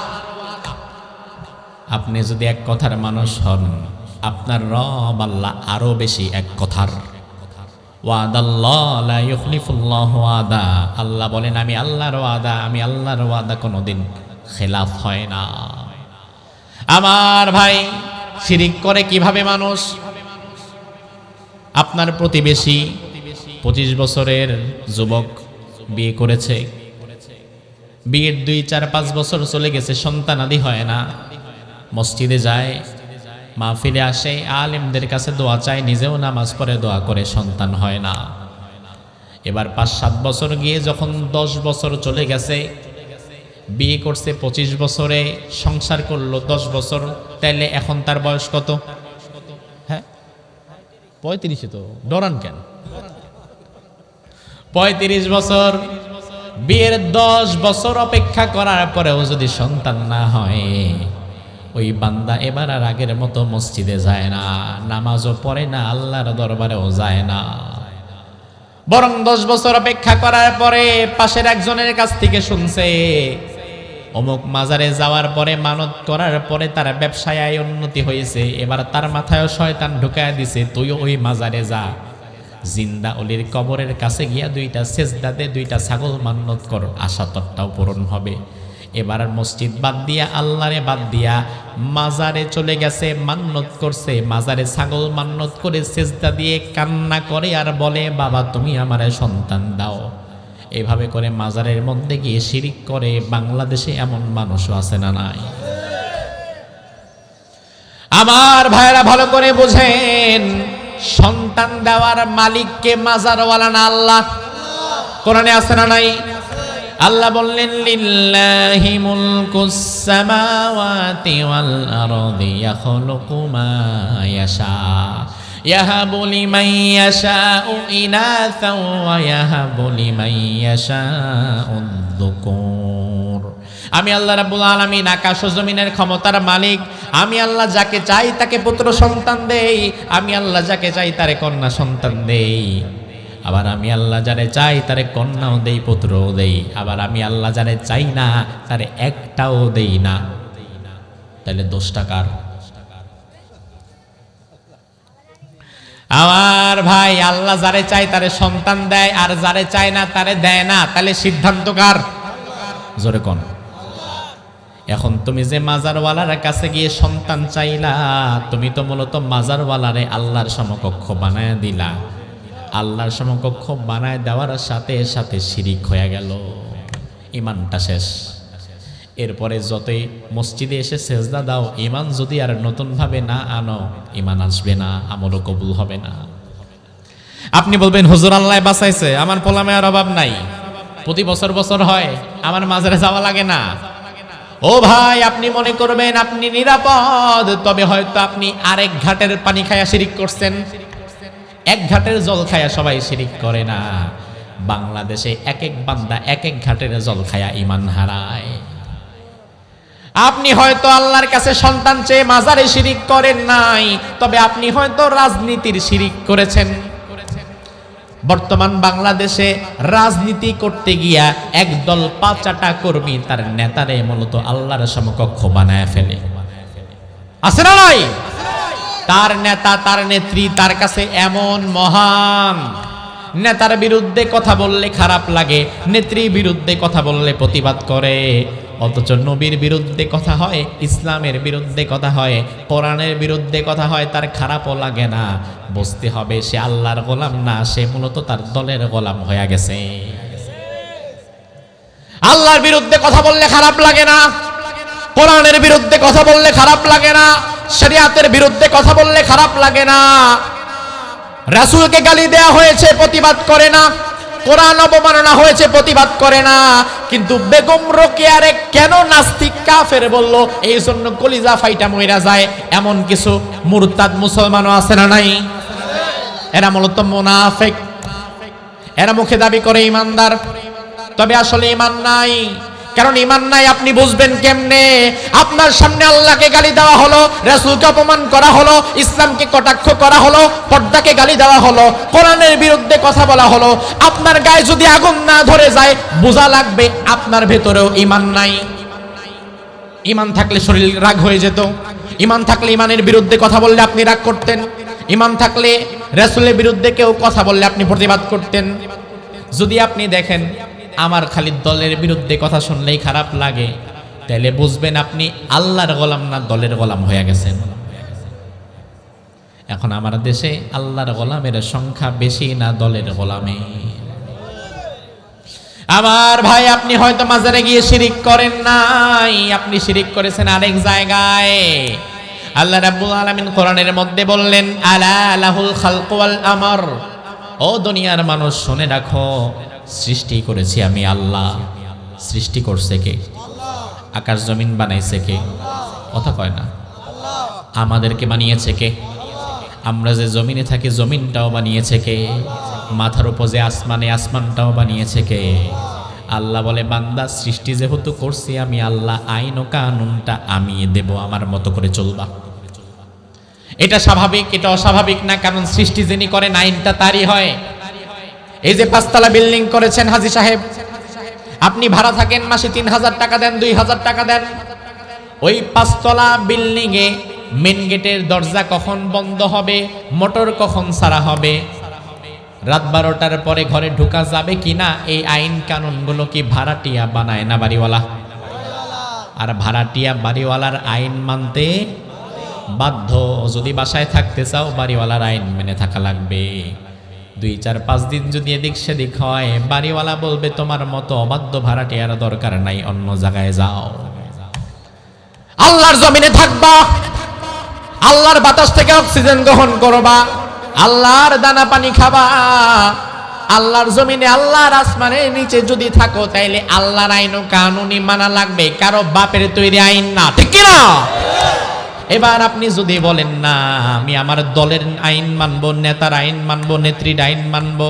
S1: আপনি যদি এক কথার মানুষ হন, আপনার রব আল্লাহ আরো বেশি এক কথার। ওয়াদাল্লাহ লা ইউখলিফুল্লাহু ওয়াদা। আল্লাহ বলেন, আমি আল্লাহর ওয়াদা, আমি আল্লাহর ওয়াদা কোনোদিন খেলাফ হয় না। আমার ভাই, শিরিক করে কিভাবে মানুষ? আপনার প্রতিবেশী 25 বছরের যুবক বিয়ে করেছে, বিয়ের 2-4-5 বছর চলে গেছে, সন্তানাদি হয় না, মসজিদে যায়, মাহফিলে আসে, আলেমদের কাছে দোয়া চায়, নিজেও নামাজ পড়ে দোয়া করে, সন্তান হয় না। এবার 5-7 বছর গিয়ে যখন 10 বছর চলে গেছে, বিয়ে করছে 25 বছরে, সংসার করলো 10 বছর, তাইলে এখন তার বয়স কত? হ্যাঁ, 35। তো ডরান কেন? 35 বছর। বিয়ের 10 বছর অপেক্ষা করার পরেও যদি সন্তান না হয়, ওই বান্দা এবার আর আগের মতো মসজিদে যায় না, নামাজও পড়ে না, আল্লাহর দরবারেও যায় না। বরং 10 বছর অপেক্ষা করার পরে পাশের একজনের কাছ থেকে শুনছে, অমুক মাজারে যাওয়ার পরে, মানত করার পরে তার ব্যবসায় আয় উন্নতি হয়েছে। এবার তার মাথায়ও শয়তান ঢুকায় দিছে, তুইও ওই মাজারে যা, জিন্দা অলির কবরের কাছে গিয়া 2টা সেজদা দে, 2টা ছাগল মান্নত কর, আশা তোরটাও পূরণ হবে। এবার মসজিদ বাদ দিয়া আল্লাহরে বাদ দিয়া মাজারে চলে গেছে, মান্নত করছে, মাজারে ছাগল মান্নত করে সেজদা দিয়ে কান্না করে আর বলে বাবা তুমি আমারে সন্তান দাও। এভাবে করে মাজারের মধ্যে গিয়ে শিরিক করে। বাংলাদেশে এমন মানুষও আছে না নাই? আমার ভাইরা ভালো করে বোঝেন, সন্তান দেওয়ার মালিককে মাজারওয়ালা না আল্লাহ। কোরআনে আছে না নাই? আল্লাহ বললেন লিল্লাহি মুলকুস সামাওয়াতি ওয়াল আরদি ইয়াখলুকু মা ইয়াশা ইয়াহাবু লিমান ইয়াশাউ ইনাসা ওয়া ইয়াহাবু লিমান ইয়াশাউ যুকুর। আমি আল্লাহ রাব্বুল আলামিন আকাশ ও জমিনের ক্ষমতার মালিক। আমি আল্লাহ যাকে চাই তাকে পুত্র সন্তান দেই, আমি আল্লাহ যাকে চাই তারে কন্যা সন্তান দেই। আবার আমি আল্লাহ যারে চাই তারে কন্যাও দেই, পুত্রও দেই। আবার আমি আল্লাহ যারে চাই না তারে একটাও দেই না। তাহলে দোষটা কার? আমার ভাই, আল্লাহ যারে চাই তারে সন্তান দেয় আর যারে চায় না তারে দেয় না। তাহলে সিদ্ধান্ত কার? জোরে কোন। এখন তুমি যে মাজারওয়ালার কাছে গিয়ে সন্তান চাইলা, তুমি তো মূলত মাজারওয়ালারে আল্লাহর সমকক্ষ বানায় দিলা। আল্লাহর সমকক্ষ বানায় দেওয়ার সাথে সাথে শিরিক হয়ে গেল, ইমানটা শেষ। এরপরে যতই মসজিদে এসে সেজদা দাও, ইমান যদি আর নতুনভাবে না আনো, ইমান আসবে না, আমলও কবুল হবে না। আপনি বলবেন হুজুর আল্লাহ বাঁচাইছে, আমার পোলামেয়ার অভাব নাই, প্রতি বছর বছর হয়, আমার মাজারে যাওয়া লাগে না। ও ভাই, আপনি মনে করবেন আপনি নিরাপদ, তবে হয়তো আপনি আরেক ঘাটের পানি খায়া শিরিক করছেন। এক ঘাটের জল খায়া সবাই শিরিক করে না। বাংলাদেশে এক এক বান্দা এক এক ঘাটের জল খায়া ইমান হারায়। আপনি হয়তো আল্লাহর কাছে সন্তান চেয়ে মাজারে শিরিক করেন নাই, তবে আপনি হয়তো রাজনীতির শিরিক করেছেন। বর্তমান বাংলাদেশে রাজনীতি করতে গিয়া একদল পাঁচাটা কর্মী তার নেতারে মূলত আল্লাহর সমকক্ষ বানায় ফেলে। আছে না নাই? তার নেতা তার নেত্রী তার কাছে এমন মহান, নেতার বিরুদ্ধে কথা বললে খারাপ লাগে, নেত্রীর বিরুদ্ধে কথা বললে প্রতিবাদ করে। অথচ নবীর বিরুদ্ধে কথা হয়, ইসলামের বিরুদ্ধে কথা হয়, কোরআনের বিরুদ্ধে কথা হয়, তার খারাপও লাগে না। বুঝতে হবে সে আল্লাহর গোলাম না, সে মূলত তার দলের গোলাম হয়ে গেছে। আল্লাহর বিরুদ্ধে কথা বললে খারাপ লাগে না, কোরআনের বিরুদ্ধে কথা বললে খারাপ লাগে না, শরিয়াতের বিরুদ্ধে কথা বললে খারাপ লাগে না। রাসূলকে গালি দেয়া হয়েছে, প্রতিবাদ করে না। কোরআন অবমাননা হয়েছে, প্রতিবাদ করে না। কিন্তু বেগম রোকেয়ারে কেন নাস্তিক কাফের বলল, এই জন্য কলিজা ফাইটা মইরা যায়। এমন কিছু মুরতাদ মুসলমানও আছে না নাই? এরা মূলত মুনাফিক, এরা মুখে দাবি করে ইমানদার, তবে আসলে ইমান নাই। কারণ ইমান নাই আপনি বুঝবেন কেমনে? আপনার সামনে আল্লাহকে গালি দেওয়া হলো, রাসূলকে অপমান করা হলো, ইসলামকে কটাক্ষ করা হলো, পর্দাকে গালি দেওয়া হলো, কোরআনের বিরুদ্ধে কথা বলা হলো। আপনার গায়ে যদি আগুন না ধরে যায়, বোঝা লাগবে আপনার ভেতরেও ইমান নাই। ইমান থাকলে শরীর রাগ হয়ে যেত, ইমান থাকলে ইমানের বিরুদ্ধে কথা বললে আপনি রাগ করতেন, ইমান থাকলে রাসূলের বিরুদ্ধে কেউ কথা বললে আপনি প্রতিবাদ করতেন। যদি আপনি দেখেন আমার খালি দলের বিরুদ্ধে কথা শুনলেই খারাপ লাগে, তাহলে বুঝবেন আপনি আল্লাহর গোলাম না দলের গোলাম হয়ে গেছেন। এখন আমার দেশে আল্লাহর গোলামের সংখ্যা বেশি না দলের গোলামে? আমার ভাই, আপনি হয়তো মাজারে গিয়ে শিরিক করেন নাই, আপনি শিরিক করেছেন আরেক জায়গায়। আল্লাহ রাব্বুল আলামিন কোরআনের মধ্যে বললেন, আলা লাহুল খালকু ওয়াল আমর। ও দুনিয়ার মানুষ শুনে রাখো, সৃষ্টি করেছি আমি আল্লাহ। সৃষ্টি করছে কে? আকাশ জমিন বানাইছে কে? কথা কয় না। আমাদেরকে বানিয়েছে কে? আমরা যে জমিনে থাকি জমিনটাও বানিয়েছে কে? মাথার উপর যে আসমানে আসমানটাও বানিয়েছে কে? আল্লাহ বলে, বান্দা সৃষ্টি যেহেতু করছি আমি আল্লাহ, আইন ও কানুনটা আমি দেব, আমার মতো করে চলবা। এটা স্বাভাবিক, এটা অস্বাভাবিক না। কারণ সৃষ্টি যিনি করেন আইনটা তারই হয়। এই যে 5 তলা বিল্ডিং করেছেন হাজী সাহেব, আপনি ভাড়া থাকেন, মাসে 3000 টাকা দেন, 2000 টাকা দেন। ওই 5 তলা বিল্ডিং এ মেন গেটের দরজা কখন বন্ধ হবে, মোটর কখন ছাড়া হবে, রাত 12টার পরে ঘরে ঢোকা যাবে কিনা, এই আইন কানুনগুলো কি ভাড়াটিয়া বানায় না বাড়িওয়ালা? আর ভাড়াটিয়া বাড়িওয়ালার আইন মানতে বাধ্য। যদি বাসায় থাকতে চাও বাড়িওয়ালার আইন মেনে থাকা লাগবে। 2-4-5 দিন যদি এদিক সেদিক হয়, বাড়িওয়ালা বলবে তোমার মতো অবাধ্য ভাড়াটিয়ার দরকার নাই, অন্য জায়গায় যাও। আল্লাহর জমিনে থাকবা, আল্লাহর বাতাস থেকে অক্সিজেন গ্রহণ করবা, আল্লাহর দানা পানি খাবা। আল্লাহর জমিনে আল্লাহর আসমানের নিচে যদি থাকো, তাইলে আল্লাহর আইন ও কানুনি মানা লাগবে, কারো বাপের তৈরি আইন না, ঠিক কি না? এবার আপনি যদি বলেন না আমি আমার দলের আইন মানবো, নেতার আইন মানবো, নেত্রীর আইন মানবো,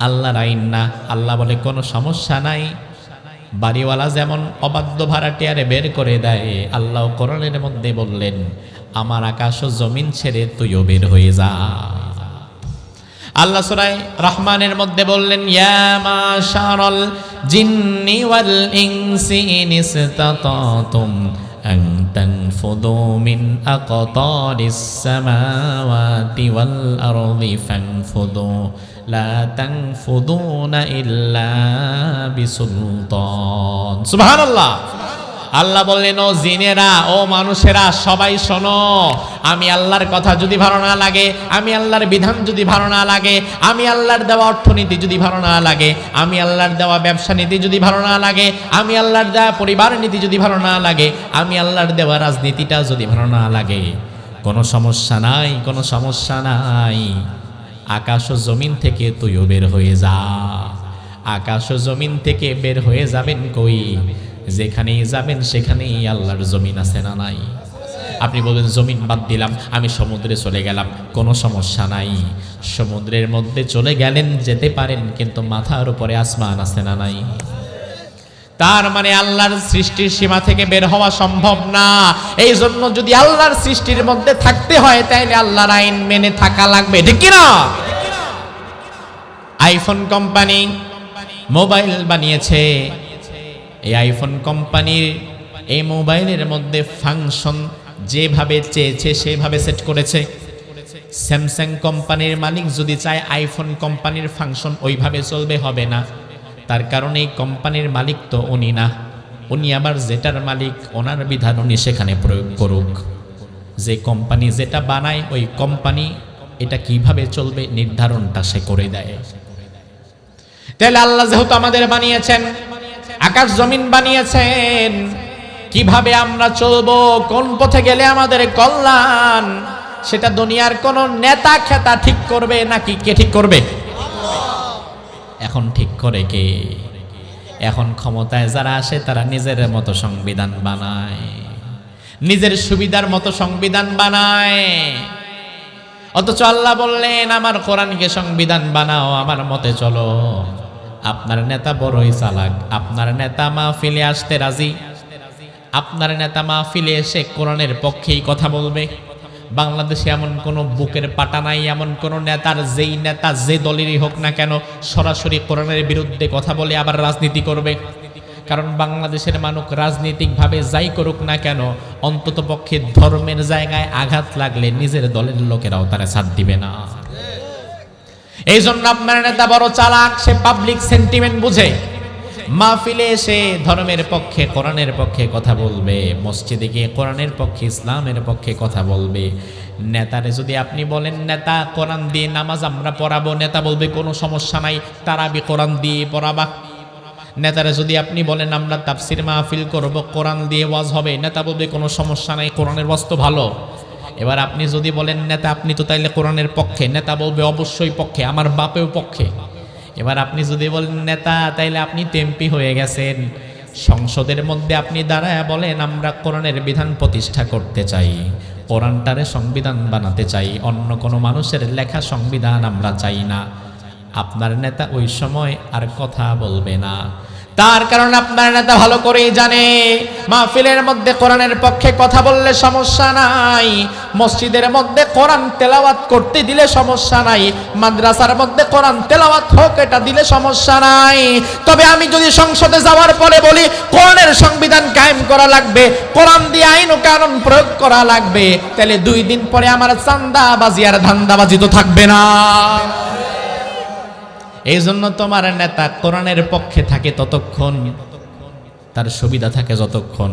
S1: আল্লাহর আইন না, আল্লাহ বলে কোনো সমস্যা নাই। বাড়িওয়ালা যেমন অবাধ্য ভাড়াটিয়ারে বের করে দেয়, আল্লাহ কোরআনের মধ্যে বললেন আমার আকাশ ও জমিন ছেড়ে তুইও বের হয়ে যা। আল্লাহ সূরা রহমানের মধ্যে বললেন ইয়া মাশারাল জিন্নি ওয়াল ইনসি ইন ইসতাতাতুম আন তানফুদু মিন আকতারিস সামাওয়াতি ওয়াল আরদি ফানফুদু লা তানফুদুনা ইল্লা বিসুলতান। সুবহানাল্লাহ। আল্লাহ বললেন ও জিনেরা, ও মানুষেরা, সবাই শোনো, আমি আল্লাহর কথা যদি ভালো না লাগে, আমি আল্লাহর বিধান যদি ভালো না লাগে, আমি আল্লাহর দেওয়া অর্থনীতি যদি ভালো না লাগে, আমি আল্লাহর দেওয়া ব্যবসা নীতি যদি ভালো না লাগে, আমি আল্লাহর দেওয়া পরিবার নীতি যদি ভালো না লাগে, আমি আল্লাহর দেওয়া রাজনীতিটা যদি ভালো না লাগে, কোনো সমস্যা নাই, কোনো সমস্যা নাই। আকাশ ও জমিন থেকে তুইও বের হয়ে যা। আকাশ ও জমিন থেকে বের হয়ে যাবেন কই? যেখানেই যাবেন সেখানেই আল্লাহর জমিন আছে না নাই? আপনি বলবেন জমিন বাদ দিলাম, আমি সমুদ্রে চলে গেলাম, কোনো সমস্যা নাই। সমুদ্রের মধ্যে চলে গেলেন, যেতে পারেন, কিন্তু মাথার উপরে আসমান আছে না নাই? তার মানে আল্লাহর সৃষ্টির সীমা থেকে বের হওয়া সম্ভব না। এই জন্য যদি আল্লাহর সৃষ্টির মধ্যে থাকতে হয়, তাইলে আল্লাহর আইন মেনে থাকা লাগবে, ঠিক কি না? আইফোন কোম্পানি মোবাইল বানিয়েছে, এই আইফোন কোম্পানির এই মোবাইলের মধ্যে ফাংশন যেভাবে চেয়েছে সেভাবে সেট করেছে। স্যামসাং কোম্পানির মালিক যদি চায় আইফোন কোম্পানির ফাংশন ওইভাবে চলবে, হবে না। তার কারণ এই কোম্পানির মালিক তো উনি না, উনি আবার যেটার মালিক ওনার বিধান উনি সেখানে প্রয়োগ করুক। যে কোম্পানি যেটা বানায় ওই কোম্পানি এটা কিভাবে চলবে নির্ধারণটা সে করে দেয়। তাহলে আল্লাহ যেহেতু আমাদের বানিয়েছেন, আকাশ জমিন বানিয়েছেন, কিভাবে আমরা চলবো, কোন পথে গেলে আমাদের কল্যাণ, সেটা দুনিয়ার কোন নেতা খেতা ঠিক করবে নাকি কে ঠিক করবে? এখন ঠিক করে কে? এখন ক্ষমতায় যারা আসে তারা নিজের মতো সংবিধান বানায়, নিজের সুবিধার মতো সংবিধান বানায়। অথচ আল্লাহ বললেন আমার কোরআনকে সংবিধান বানাও, আমার মতে চলো। আপনার নেতা বড়ই চালাক, আপনার নেতা মাহফিলে আসতে রাজি, আপনার নেতা মাহফিলে এসে কোরআনের পক্ষেই কথা বলবে। বাংলাদেশে এমন কোনো বুকের পাটা নাই, এমন কোনো নেতার যেই নেতা যে দলেরই হোক না কেন সরাসরি কোরআনের বিরুদ্ধে কথা বলে আবার রাজনীতি করবে। কারণ বাংলাদেশের মানুষ রাজনৈতিকভাবে যাই করুক না কেন, অন্তত পক্ষে ধর্মের জায়গায় আঘাত লাগলে নিজের দলের লোকেরাও তারা ছাড় দিবে না। এই জন্য আপনার নেতা বড় চালাক, সে পাবলিক সেন্টিমেন্ট বুঝে। মাহফিলে এসে ধর্মের পক্ষে কোরআনের পক্ষে কথা বলবে, মসজিদে গিয়ে কোরআনের পক্ষে ইসলামের পক্ষে কথা বলবে। নেতারে যদি আপনি বলেন নেতা কোরআন দিয়ে নামাজ আমরা পড়াবো, নেতা বলবে কোনো সমস্যা নাই, তারাবি কোরআন দিয়ে পড়াবা। নেতারে যদি আপনি বলেন আমরা তাফসির মাহফিল করব, কোরআন দিয়ে ওয়াজ হবে, নেতা বলবে কোনো সমস্যা নাই, কোরআনের ওয়াজ তো ভালো। এবার আপনি যদি বলেন নেতা আপনি তো তাইলে কোরআনের পক্ষে, নেতা বলবে অবশ্যই পক্ষে, আমার বাপেও পক্ষে। এবার আপনি যদি বলেন নেতা তাইলে আপনি এমপি হয়ে গেছেন, সংসদের মধ্যে আপনি দাঁড়ায় বলেন আমরা কোরআনের বিধান প্রতিষ্ঠা করতে চাই, কোরআনটারে সংবিধান বানাতে চাই, অন্য কোনো মানুষের লেখা সংবিধান আমরা চাই না, আপনার নেতা ওই সময় আর কথা বলবে না। তার কারণ আপনার নেতা ভালো করেই জানে মাহফিলের মধ্যে কোরআনের পক্ষে কথা বললে সমস্যা নাই, মসজিদের মধ্যে কোরআন তেলাওয়াত করতে দিলে সমস্যা নাই, মাদ্রাসার মধ্যে কোরআন তেলাওয়াত হোক এটা দিলে সমস্যা নাই। তবে আমি যদি সংসদে যাওয়ার পরে বলি কোরআনের সংবিধান কায়েম করা লাগবে, কোরআন দিয়ে আইন ও কানুন প্রয়োগ করা লাগবে, তাহলে 2 দিন পরে আমার চান্দাবাজি আর ধান্দাবাজি তো থাকবে না। এই জন্য তোমার নেতা কোরআনের পক্ষে থাকে ততক্ষণ, তার সুবিধা থাকে যতক্ষণ,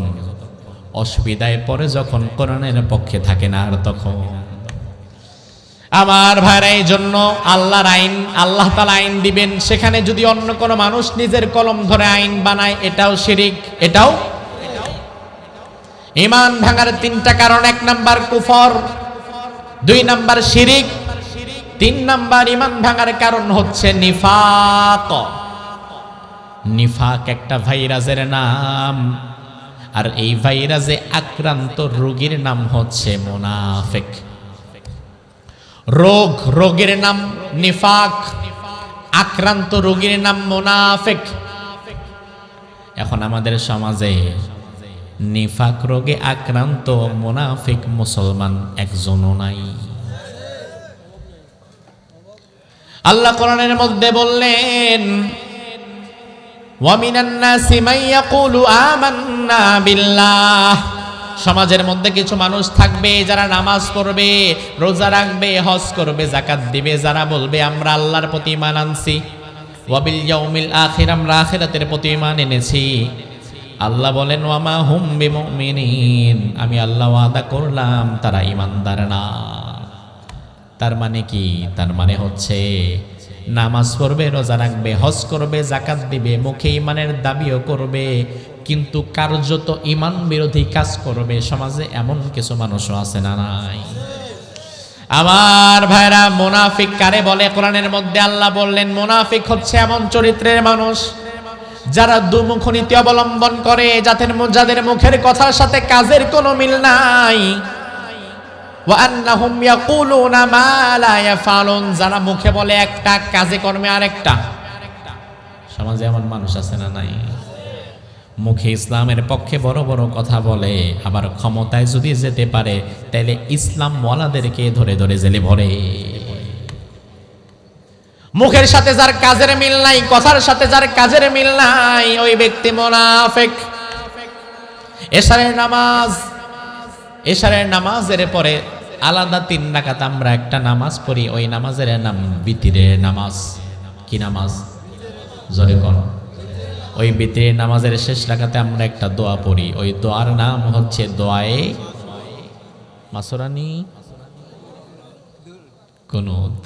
S1: অসুবিধায় পরে যখন কোরআনের পক্ষে থাকে না আর তখন। আমার ভাইরা, এই জন্য আল্লাহর আইন, আল্লাহ তাআলা আইন দিবেন, সেখানে যদি অন্য কোনো মানুষ নিজের কলম ধরে আইন বানায়, এটাও শিরিক, এটাও ঈমান ভাঙার তিনটা কারণ। 1 নাম্বার কুফর, 2 নাম্বার শিরিক, 3 নাম্বার ঈমান ভাঙার কারণ হচ্ছে নিফাক। নিফাক একটা ভাইরাসের নাম, আর এই ভাইরাসে আক্রান্ত রোগীর নাম হচ্ছে মুনাফিক। রোগের নাম নিফাক, আক্রান্ত রোগীর নাম মুনাফিক। এখন আমাদের সমাজে নিফাক রোগে আক্রান্ত মুনাফিক মুসলমান একজনও নাই। আল্লাহ কোরআনের মধ্যে বললেন, ওয়ামিনান নাসি মান ইয়াকুলু আমান্না বিল্লাহ। সমাজের মধ্যে কিছু মানুষ থাকবে যারা নামাজ পড়বে, রোজা রাখবে, হজ করবে, যাকাত দিবে, যারা বলবে আমরা আল্লাহর প্রতি ঈমান আনছি, ওয়া বিল ইয়াউমিল আখির, আমরা আখিরাতের প্রতি ঈমান এনেছি। আল্লাহ বলেন, ওয়া মা হুম বিমুমিনিন, আমি আল্লাহ ওয়াদা করলাম তারা ঈমানদার না। তার মানে কি? তার মানে হচ্ছে নামাজ পড়বে, রোজা রাখবে, হজ করবে, যাকাত দিবে, মুখে ঈমানের দাবিও করবে, কিন্তু কার্যত ঈমান বিরোধী কাজ করবে। সমাজে এমন কিছু মানুষও আছে না নাই? আমার ভাইরা, মুনাফিক কারে বলে? কোরআনের মধ্যে আল্লাহ বললেন, মুনাফিক হচ্ছে এমন চরিত্রের মানুষ যারা দুমুখ নীতি অবলম্বন করে, যাদের মুখের কথার সাথে কাজের কোনো মিল নাই। ওয়া আন্নাহুম ইয়াকুলুনা মা লা ইয়াফালুন, যারা মুখে বলে একটা, কাজে কর্মে আরেকটা। সমাজে এমন মানুষ আছে না নাই? মুখে ইসলামের পক্ষে বড় বড় কথা বলে, আবার ক্ষমতায় যদি যেতে পারে তাহলে ইসলাম ওয়ালাদেরকে ধরে ধরে জেলে ভরে। মুখের সাথে যার কাজের মিল নাই, কথার সাথে যার কাজের মিল নাই, ওই ব্যক্তি মুনাফিক। এশারের নামাজের পরে আলাদা 3 রাকাত আমরা একটা নামাজ পড়ি, ওই নামাজের নাম বিতিরের নামাজ। কি নামাজ? জোরে কোন? ওই বিতিরের নামাজের শেষ রাকাতে আমরা একটা দোয়া পড়ি, ওই দোয়ার নাম হচ্ছে দোয়ায়ে মাসরানি কুনুত।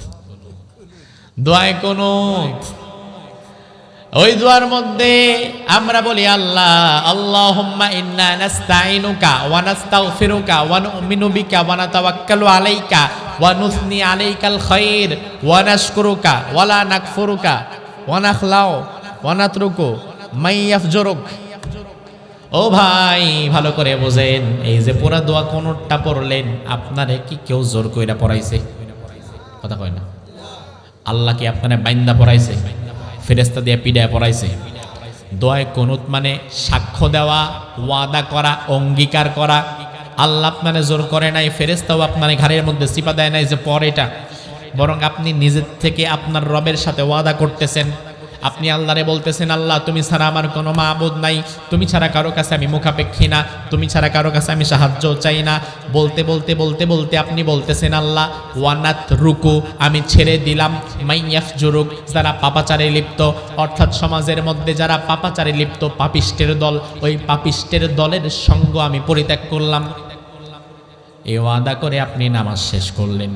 S1: দোয়ায়ে কুনুত। ওই দোয়ার মধ্যে আমরা বলি, আল্লাহ আল্লাহুম্মা ইন্না নাস্তাইনুকা ওয়া নাস্তাগফিরুকা ওয়া নু'মিনু বিকা ওয়া নাতাওয়াক্কালু আলাইকা ওয়া নুসনি আলাইকাল খায়র ওয়া নাশকুরুকা ওয়া লা নাকফুরুকা ওয়া নাখলাউ ওয়া নাতরুকু মান ইয়াফজুরুক। ও ভাই, ভালো করে বোঝেন, এই যে পুরা দোয়া কোনটা পড়লেন, আপনারে কি কেউ জোর কইরা পড়াইছে? কথা কয় না। আল্লাহ কি আপনারে বাইন্দা পড়াইছে? ফেরেশতা দিয়ে পিডায় পড়াইছে? দোয়ায়ে কুনুত মানে সাক্ষ্য দেওয়া, ওয়াদা করা, অঙ্গীকার করা। আল্লাহ আপনারে জোর করে নাই, ফেরেশতাও আপনারে ঘাড়ের মধ্যে চিপা দেয় নাই যে পড় এটা, বরং আপনি নিজের থেকে আপনার রবের সাথে ওয়াদা করতেছেন। আপনি আল্লাহরে বলতেছেন, আল্লাহ তুমি ছাড়া আমার কোনো মাবুদ নাই, তুমি ছাড়া কারো কাছে আমি মুখাপেক্ষী না, তুমি ছাড়া কারো কাছে আমি সাহায্য চাই না। বলতে বলতে বলতে বলতে আপনি বলতেছেন, আল্লাহ ওয়ানাত রুকু, আমি ছেড়ে দিলাম মাইয়াফজুরুক, যারা পাপাচারে লিপ্ত, অর্থাৎ সমাজের মধ্যে যারা পাপাচারে লিপ্ত, পাপিষ্টের দল, ওই পাপিষ্টের দলের সঙ্গ আমি পরিত্যাগ করলাম। এই ওয়াদা করে আপনি নামাজ শেষ করলেন।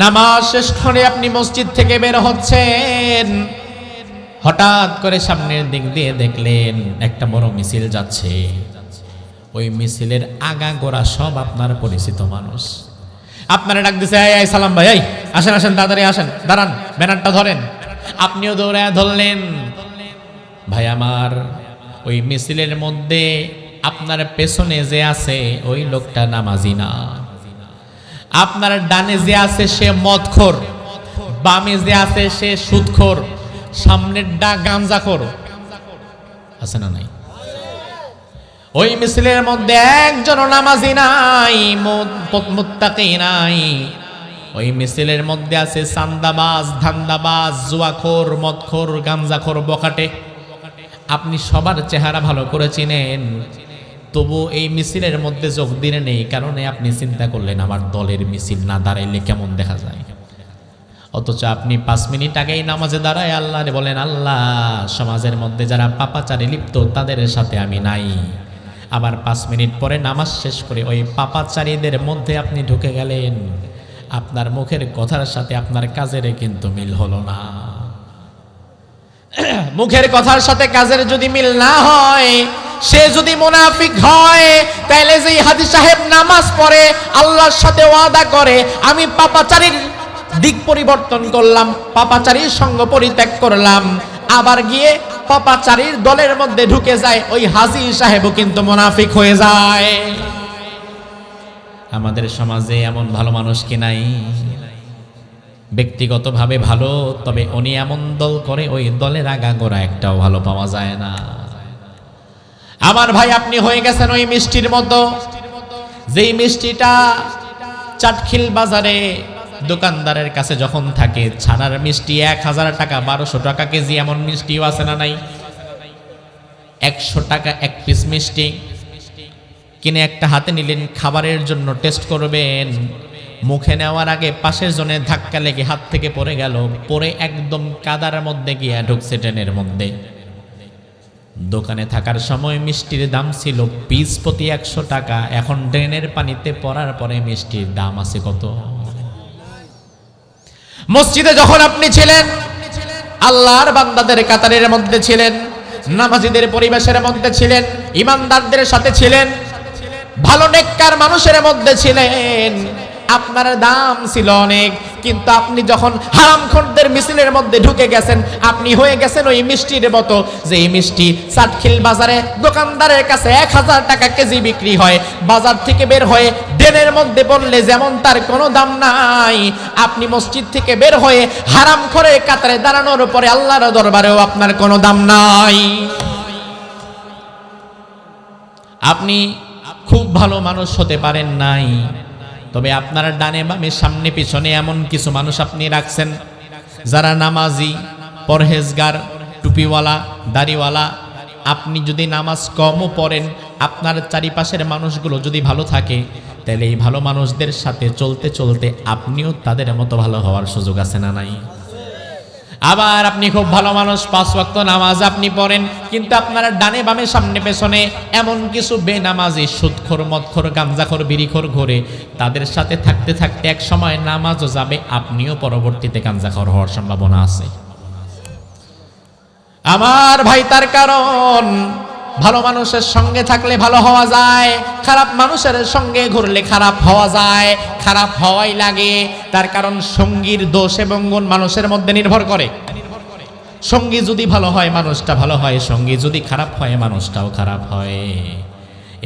S1: নামাজ শেষ করে আপনি মসজিদ থেকে বের হচ্ছেন, হঠাৎ করে সামনের দিক দিয়ে দেখলেন একটা বড় মিছিল যাচ্ছে। ওই মিছিলের আগা গোড়া সব আপনার পরিচিত মানুষ। আপনারা ডাক দিছে, এই সালাম ভাই, এই আসেন আসেন, তাড়াতাড়ি আসেন, দাঁড়ান, ব্যানারটা ধরেন। আপনিও দৌড়ায় ধরলেন। ভাই আমার, ওই মিছিলের মধ্যে আপনার পেছনে যে আছে ওই লোকটা নামাজি না। আপনার ডানে যে আছে সে মদখোর, বামে যে আছে সে সুদখোর, সামনের ডা গাঞ্জাখোর। আছে না নাই? ওই মিছিলের মধ্যে একজনও নামাজি নাই, মুত্তাকি নাই। ওই মিছিলের মধ্যে আছে চান্দাবাজ, ধান্দাবাজ, জুয়াখোর, মদখোর, গাঞ্জাখোর, বখাটে। আপনি সবার চেহারা ভালো করে চিনেন, তবু এই মিছিলের মধ্যে যোগ দিলেন। এই কারণে আপনি চিন্তা করলেন, আমার দলের মিছিল না দাঁড়াইলে কেমন দেখা যায়। অথচ আপনি 5 মিনিট আগেই নামাজে দাঁড়ায় আল্লাহরে বলেন, আল্লাহ সমাজের মধ্যে যারা পাপাচারে লিপ্ত তাদের সাথে আমি নাই। আবার 5 মিনিট পরে নামাজ শেষ করে ওই পাপাচারীদের মধ্যে আপনি ঢুকে গেলেন। আপনার মুখের কথার সাথে আপনার কাজের কিন্তু মিল হলো না। মুখের কথার সাথে কাজের যদি মিল না হয়, সে যদি মুনাফিক হয়, তাহলে যে হাজী সাহেব নামাজ পড়ে আল্লাহর সাথে ওয়াদা করে আমি পাপাচারীর দিক পরিবর্তন করলাম, পাপাচারীর সঙ্গ পরিত্যাগ করলাম, আবার গিয়ে পাপাচারীর দলের মধ্যে ঢুকে যায়, ওই হাজী সাহেবও কিন্তু মুনাফিক হয়ে যায়। আমাদের সমাজে এমন ভালো মানুষ কি নাই? ব্যক্তিগতভাবে ভালো, তবে উনি এমন দল করে ওই দলের আগাগোড়া একটাও ভালো পাওয়া যায় না। আমার ভাই, আপনি হয়ে গেছেন ওই মিষ্টির মতো, যেই মিষ্টিটা চাটখিল বাজারে দোকানদারের কাছে যখন থাকে ছানার মিষ্টি 1000 টাকা 1200 টাকা কেজি, এমন মিষ্টিও আছে না নাই? 100 টাকা এক পিস মিষ্টি কিনে একটা হাতে নিলেন, খাবারের জন্য টেস্ট করবেন, মুখে নেওয়ার আগে পাশের জনে ধাক্কা লেগে হাত থেকে পড়ে গেল, পরে একদম কাদার মধ্যে গিয়ে ঢুকছে ট্রেনের মধ্যে। দোকানে থাকার সময় মিষ্টির দাম ছিল পিস প্রতি 100 টাকা, এখন ড্রেনের পানিতে পড়ার পরে মিষ্টির দাম আছে কত? মসজিদে যখন আপনি ছিলেন আল্লাহর বান্দাদের কাতারের মধ্যে ছিলেন, নামাজীদের পরিবেশের মধ্যে ছিলেন, ইমানদারদের সাথে ছিলেন, ভালো নেককার মানুষের মধ্যে ছিলেন, আপনার দাম ছিল অনেক। কিন্তু আপনি যখন হারামখোরদের মিছিলের মধ্যে ঢুকে গেছেন, আপনি হয়ে গেছেন ওই মিষ্টির মতো, যে এই মিষ্টি চাটখিল বাজারে দোকানদারের কাছে 1000 টাকা কেজি বিক্রি হয়, বাজার থেকে বের হয়ে ড্রেনের মধ্যে পড়লে যেমন তার কোনো দাম নাই, আপনি মসজিদ থেকে বের হয়ে হারামখোরের কাতারে দাঁড়ানোর পরে আল্লাহর দরবারেও আপনার কোনো দাম নাই। আপনি খুব ভালো মানুষ হতে পারেন নাই, তবে আপনার ডানে বামে সামনে পিছনে এমন কিছু মানুষ আপনি রাখছেন যারা নামাজি, পরহেজগার, টুপিওয়ালা, দাড়িওয়ালা। আপনি যদি নামাজ কমও পড়েন, আপনার চারিপাশের মানুষগুলো যদি ভালো থাকে, তাহলে এই ভালো মানুষদের সাথে চলতে চলতে আপনিও তাদের মতো ভালো হওয়ার সুযোগ আছে না নাই? আবার আপনি খুব ভালো মানুষ, 5 ওয়াক্ত নামাজ আপনি পড়েন, কিন্তু আপনার ডানে বামে সামনে পেছনে এমন কিছু বেনামাজি, সুদখোর, মদখোর, গাঞ্জাখোর, বিড়িখোর ঘোরে, তাদের সাথে থাকতে থাকতে এক সময় নামাজও যাবে, আপনিও পরবর্তীতে গাঞ্জাখোর হওয়ার সম্ভাবনা আছে। আমার ভাই, তার কারণ ভালো মানুষের সঙ্গে থাকলে ভালো হওয়া যায়, খারাপ মানুষের সঙ্গে ঘুরলে খারাপ হওয়া যায়, খারাপ হওয়াই লাগে। তার কারণ সঙ্গীর দোষ এবং গুণ মানুষের মধ্যে নির্ভর করে। সঙ্গী যদি ভালো হয় মানুষটা ভালো হয়, সঙ্গী যদি খারাপ হয় মানুষটাও খারাপ হয়।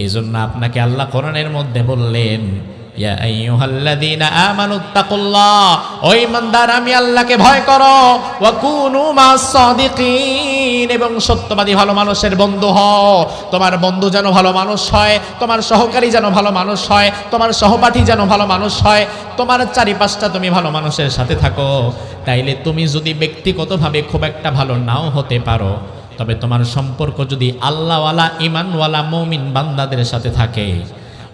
S1: এই জন্য আপনাকে আল্লাহ কোরআনের মধ্যে বললেন, ইয়া আইয়ুহাল্লাযীনা আমানুত্তাকুল্লাহ, ও ঈমানদার আমি আল্লাহকে ভয় করো, ওয়া কুনু মাস-সাদিকিন, এবং সত্যবাদী ভালো মানুষের বন্ধু হও। তোমার বন্ধু যেন ভালো মানুষ হয়, তোমার সহকারী যেন ভালো মানুষ হয়, তোমার সহপাঠী যেন ভালো মানুষ হয়, তোমার চারিপাশটা তুমি ভালো মানুষের সাথে থাকো। তাইলে তুমি যদি ব্যক্তিগতভাবে খুব একটা ভালো নাও হতে পারো, তবে তোমার সম্পর্ক যদি আল্লাহওয়ালা, ঈমানওয়ালা, মুমিন বান্দাদের সাথে থাকে,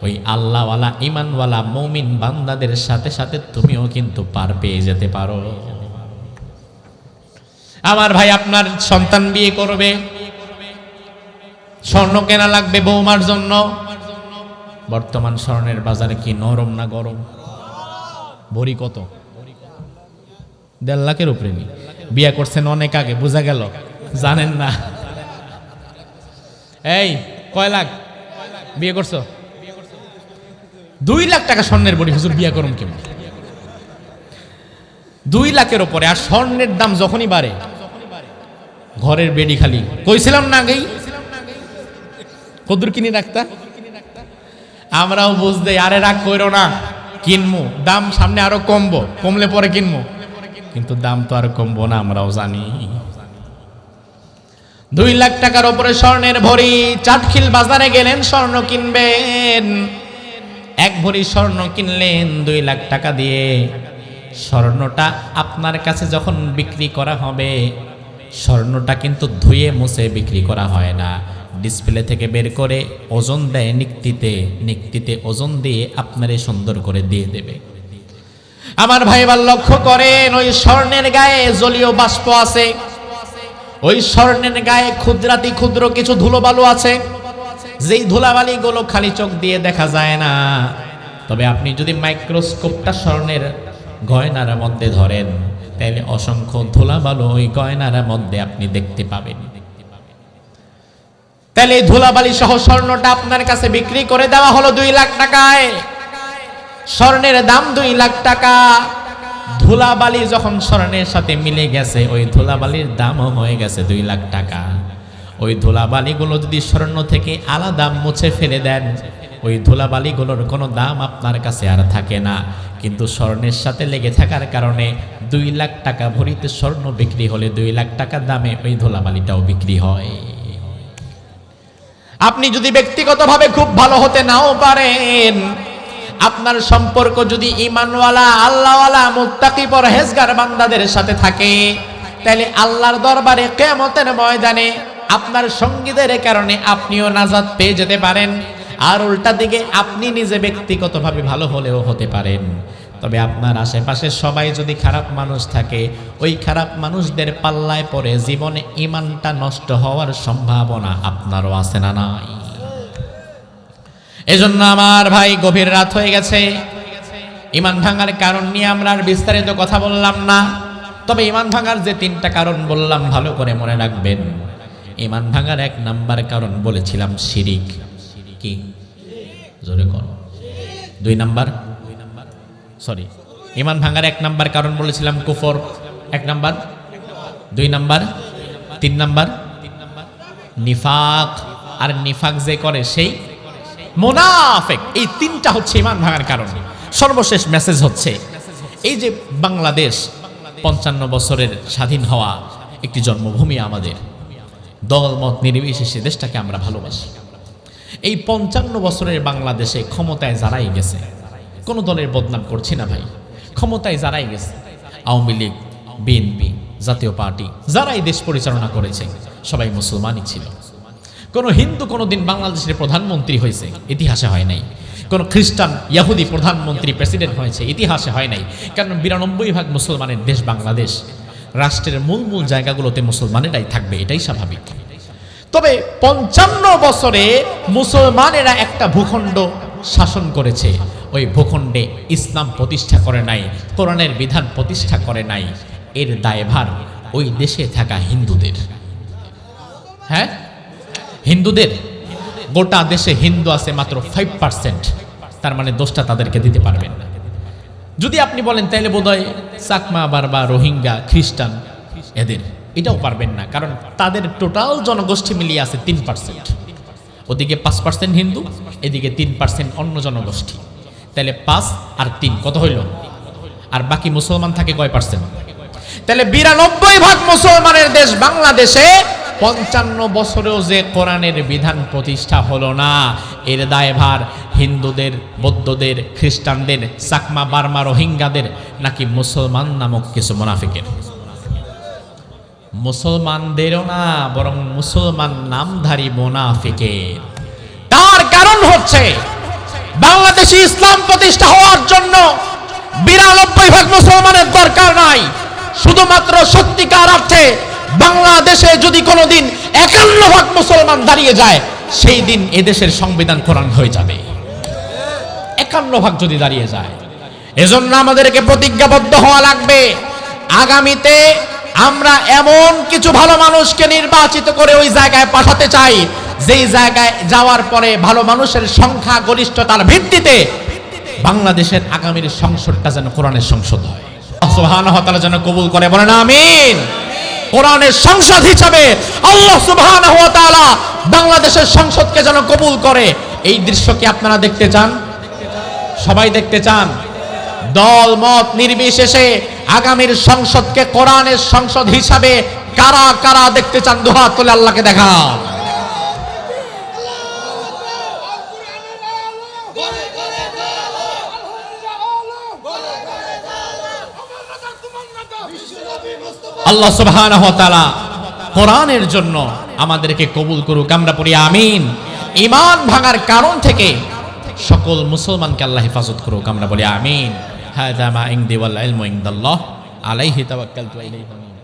S1: ওই আল্লাহওয়ালা, ঈমানওয়ালা, মুমিন বান্দাদের সাথে সাথে তুমিও কিন্তু পার পেয়ে যেতে পারো। আমার ভাই, আপনার সন্তান বিয়ে করবে, স্বর্ণ কেনা লাগবে বৌমার জন্য। বর্তমান স্বর্ণের বাজারে কি নরম না গরম? ভরি কত? 1.5 লাখের উপরে। নি বিয়ে করছেন অনেক আগে, বোঝা গেল জানেন না। এই কয় লাখ বিয়ে করছো? 2 লাখ টাকা স্বর্ণের বড়ি, হুজুর বিয়ে করুন কেমন? 2 লাখের উপরে। আর স্বর্ণের দাম যখনই বাড়ে ঘরের বেডি খালি। কইছিলাম না আগেই, কদুর কিনে রাখতা। আমরাও বুঝতে, আরে রাগ কইরো না, কিনবো, দাম সামনে আরো কমবো, কমলে পরে কিনবো, কিন্তু দাম তো আর কমবো না, আমরাও জানি। 2 লাখ টাকার উপরে স্বর্ণের ভরি। চাটখিল বাজারে গেলেন, স্বর্ণ কিনবেন, 1 ভরি স্বর্ণ কিনলেন 2 লাখ টাকা দিয়ে। স্বর্ণটা আপনার কাছে যখন বিক্রি করা হবে, স্বর্ণটা কিন্তু ধুয়ে মুছে বিক্রি করা হয় না, ডিসপ্লে থেকে বের করে ওজন দেয় নিক্তিতে, নিক্তিতে ওজন দিয়ে আপনারে সুন্দর করে দিয়ে দেবে। আমার ভাইবার লক্ষ্য করেন, ওই স্বর্ণের গায়ে জলীয় বাষ্প আছে, ওই স্বর্ণের গায়ে ক্ষুদ্রাতি ক্ষুদ্র কিছু ধুলোবালু আছে, যেই ধুলাবালিগুলো খালি চোখ দিয়ে দেখা যায় না, তবে আপনি যদি মাইক্রোস্কোপটা স্বর্ণের গয়নার মধ্যে ধরেন, তাহলে অসংখ্য ধুলাবালু ওই গয়নার মধ্যে আপনি দেখতে পাবেন। তাহলে এই ধুলাবালি সহ স্বর্ণটা আপনার কাছে বিক্রি করে দেওয়া হলো 2 লাখ টাকায়। স্বর্ণের দাম 2 লাখ টাকা। ধুলাবালি যখন স্বর্ণের সাথে মিলে গেছে, ওই ধুলাবালির দামও হয়ে গেছে 2 লাখ টাকা। ওই ধুলাবালিগুলো যদি স্বর্ণ থেকে আলাদা মুছে ফেলে দেন, ওই ধুলাবালিগুলোর কোনো দাম আপনার কাছে আর থাকে না। কিন্তু স্বর্ণের সাথে লেগে থাকার কারণে 2 লাখ টাকা ভরিতে স্বর্ণ বিক্রি হলে 2 লাখ টাকা দামে ওই ধুলাবালিটাও বিক্রি হয়। আপনি যদি ব্যক্তিগতভাবে খুব ভালো হতে নাও পারেন, আপনার সম্পর্ক যদি ঈমানওয়ালা, আল্লাহওয়ালা, মুত্তাকি, পরহেজগার বান্দাদের সাথে থাকে, তাহলে আল্লাহর দরবারে কিয়ামতের ময়দানে আপনার সঙ্গীদের কারণে আপনিও নাজাত পেয়ে যেতে পারেন। আর উল্টা দিকে আপনি নিজে ব্যক্তিগতভাবে ভালো হলেও হতে পারেন। তবে আপনার আশেপাশে সবাই যদি খারাপ মানুষ থাকে, ওই খারাপ মানুষদের পাল্লায় পড়ে জীবনে ঈমানটা নষ্ট হওয়ার সম্ভাবনা আপনারও আছে না নাই? এজন্য আমার ভাই, গভীর রাত হয়ে গেছে, ঈমান ভাঙার কারণ নিয়ে আমরা আর বিস্তারিত কথা বললাম না। তবে ঈমান ভাঙার যে 3টা কারণ বললাম, ভালো করে মনে রাখবেন। ঈমান ভাঙার 1 নাম্বার কারণ বলেছিলাম শিরিক। কি জোরে কর? 2 নাম্বার, সরি, ঈমান ভাঙার 1 নাম্বার কারণ বলেছিলাম কুফর, 1 নাম্বার, 2 নাম্বার, 3 নাম্বার নিফাক। আর নিফাক যে করে সেই মুনাফিক। এই 3টা হচ্ছে ঈমান ভাঙার কারণ। সর্বশেষ মেসেজ হচ্ছে, এই যে বাংলাদেশ 55 বছরের স্বাধীন হওয়া একটি জন্মভূমি আমাদের, দলমত নির্বিশেষে দেশটাকে আমরা ভালোবাসি। এই 55 বছরের বাংলাদেশে ক্ষমতায় যারাই গেছে, কোনো দলের বদনাম করছি না ভাই, ক্ষমতায় যারাই গেছে, আওয়ামী লীগ, বিএনপি, জাতীয় পার্টি, যারাই দেশ পরিচালনা করেছে, সবাই মুসলমানই ছিল। কোনো হিন্দু কোনোদিন বাংলাদেশের প্রধানমন্ত্রী হয়েছে, ইতিহাসে হয় নাই। কোনো খ্রিস্টান, ইয়াহুদি প্রধানমন্ত্রী, প্রেসিডেন্ট হয়েছে, ইতিহাসে হয় নাই। কারণ 92% মুসলমানের দেশ বাংলাদেশ। রাষ্ট্রের মূল জায়গাগুলোতে মুসলমানেরাই থাকবে, এটাই স্বাভাবিক। তবে 55 বছরে মুসলমানেরা একটা ভূখণ্ড শাসন করেছে। ওই ভূখণ্ডে ইসলাম প্রতিষ্ঠা করে নাই, কোরআনের বিধান প্রতিষ্ঠা করে নাই। এর দায়ভার ওই দেশে থাকা হিন্দুদের। হ্যাঁ, হিন্দুদের। গোটা দেশে হিন্দু আছে মাত্র 5%। তার মানে দোষটা তাদেরকে দিতে পারবেন না। যদি আপনি বলেন তাহলে বোধহয় চাকমা, বারবা, রোহিঙ্গা, খ্রিস্টান, এদের এটাও পারবেন না। কারণ তাদের টোটাল জনগোষ্ঠী মিলিয়ে আছে 3%। ওদিকে 5% হিন্দু, এদিকে 3% অন্য জনগোষ্ঠী। তাহলে 5 আর 3 কত হইল? আর বাকি মুসলমান থাকে কয় পার্সেন্ট? তাহলে 92% মুসলমানের দেশ বাংলাদেশে 55 বছরেও যে কোরআনের বিধান প্রতিষ্ঠা হলো না, এর দায়ভার হিন্দুদের, বৌদ্ধদের, খ্রিস্টানদের, চাকমা, বার্মা, রোহিঙ্গাদের, নাকি মুসলমান নামক কিছু মুনাফিকের? মুসলমানদেরও না, বরং মুসলমান নামধারী মুনাফিকের। তার কারণ হচ্ছে বাংলাদেশে ইসলাম প্রতিষ্ঠা হওয়ার জন্য 92% মুসলমানের দরকার নাই। শুধুমাত্র সত্যিকার অর্থে বাংলাদেশে যদি কোনোদিন 51% মুসলমান দাঁড়িয়ে যায়, সেই দিন এদেশের সংবিধান কোরআন হয়ে যাবে। 51% যদি দাঁড়িয়ে যায়। এজন্য আমাদেরকে প্রতিজ্ঞাবদ্ধ হওয়া লাগবে, আগামীতে আমরা এমন কিছু ভালো মানুষকে নির্বাচিত করে ওই জায়গায় পাঠাতে চাই, যেই জায়গায় যাওয়ার পরে ভালো মানুষের সংখ্যা গরিষ্ঠতার ভিত্তিতে বাংলাদেশের আগামীর সংসদটা যেন কোরআনের সংসদ হয়। আল্লাহ সুবহানাহু ওয়া তাআলা যেন কবুল করে, বলেন আমিন। কোরআনের সংসদ হিসাবে আল্লাহ সুবহানাহু ওয়া তাআলা বাংলাদেশের সংসদকে যেন কবুল করে। এই দৃশ্য কি আপনারা দেখতে চান? সবাই দেখতে চান? দল মত নির্বিশেষে আগামীর সংসদকে কোরআনের সংসদ হিসাবে কারা কারা দেখতে চান? দুহাত তুলে আল্লাহকে দেখান। আল্লাহ সুবহানাহু ওয়া তাআলা কোরআনের জন্য আমাদেরকে কবুল করুক, আমরা পড়ি আমিন। ঈমান ভাঙার কারণ থেকে সকল মুসলমানকে আল্লাহ হেফাজত করুক, আমরা বলি আমিন। হাযা মা ইনদি ওয়াল ইলমু ইনদাল্লাহ আলাইহি তাওয়াক্কালতু ওয়া ইলাইহি উনীব।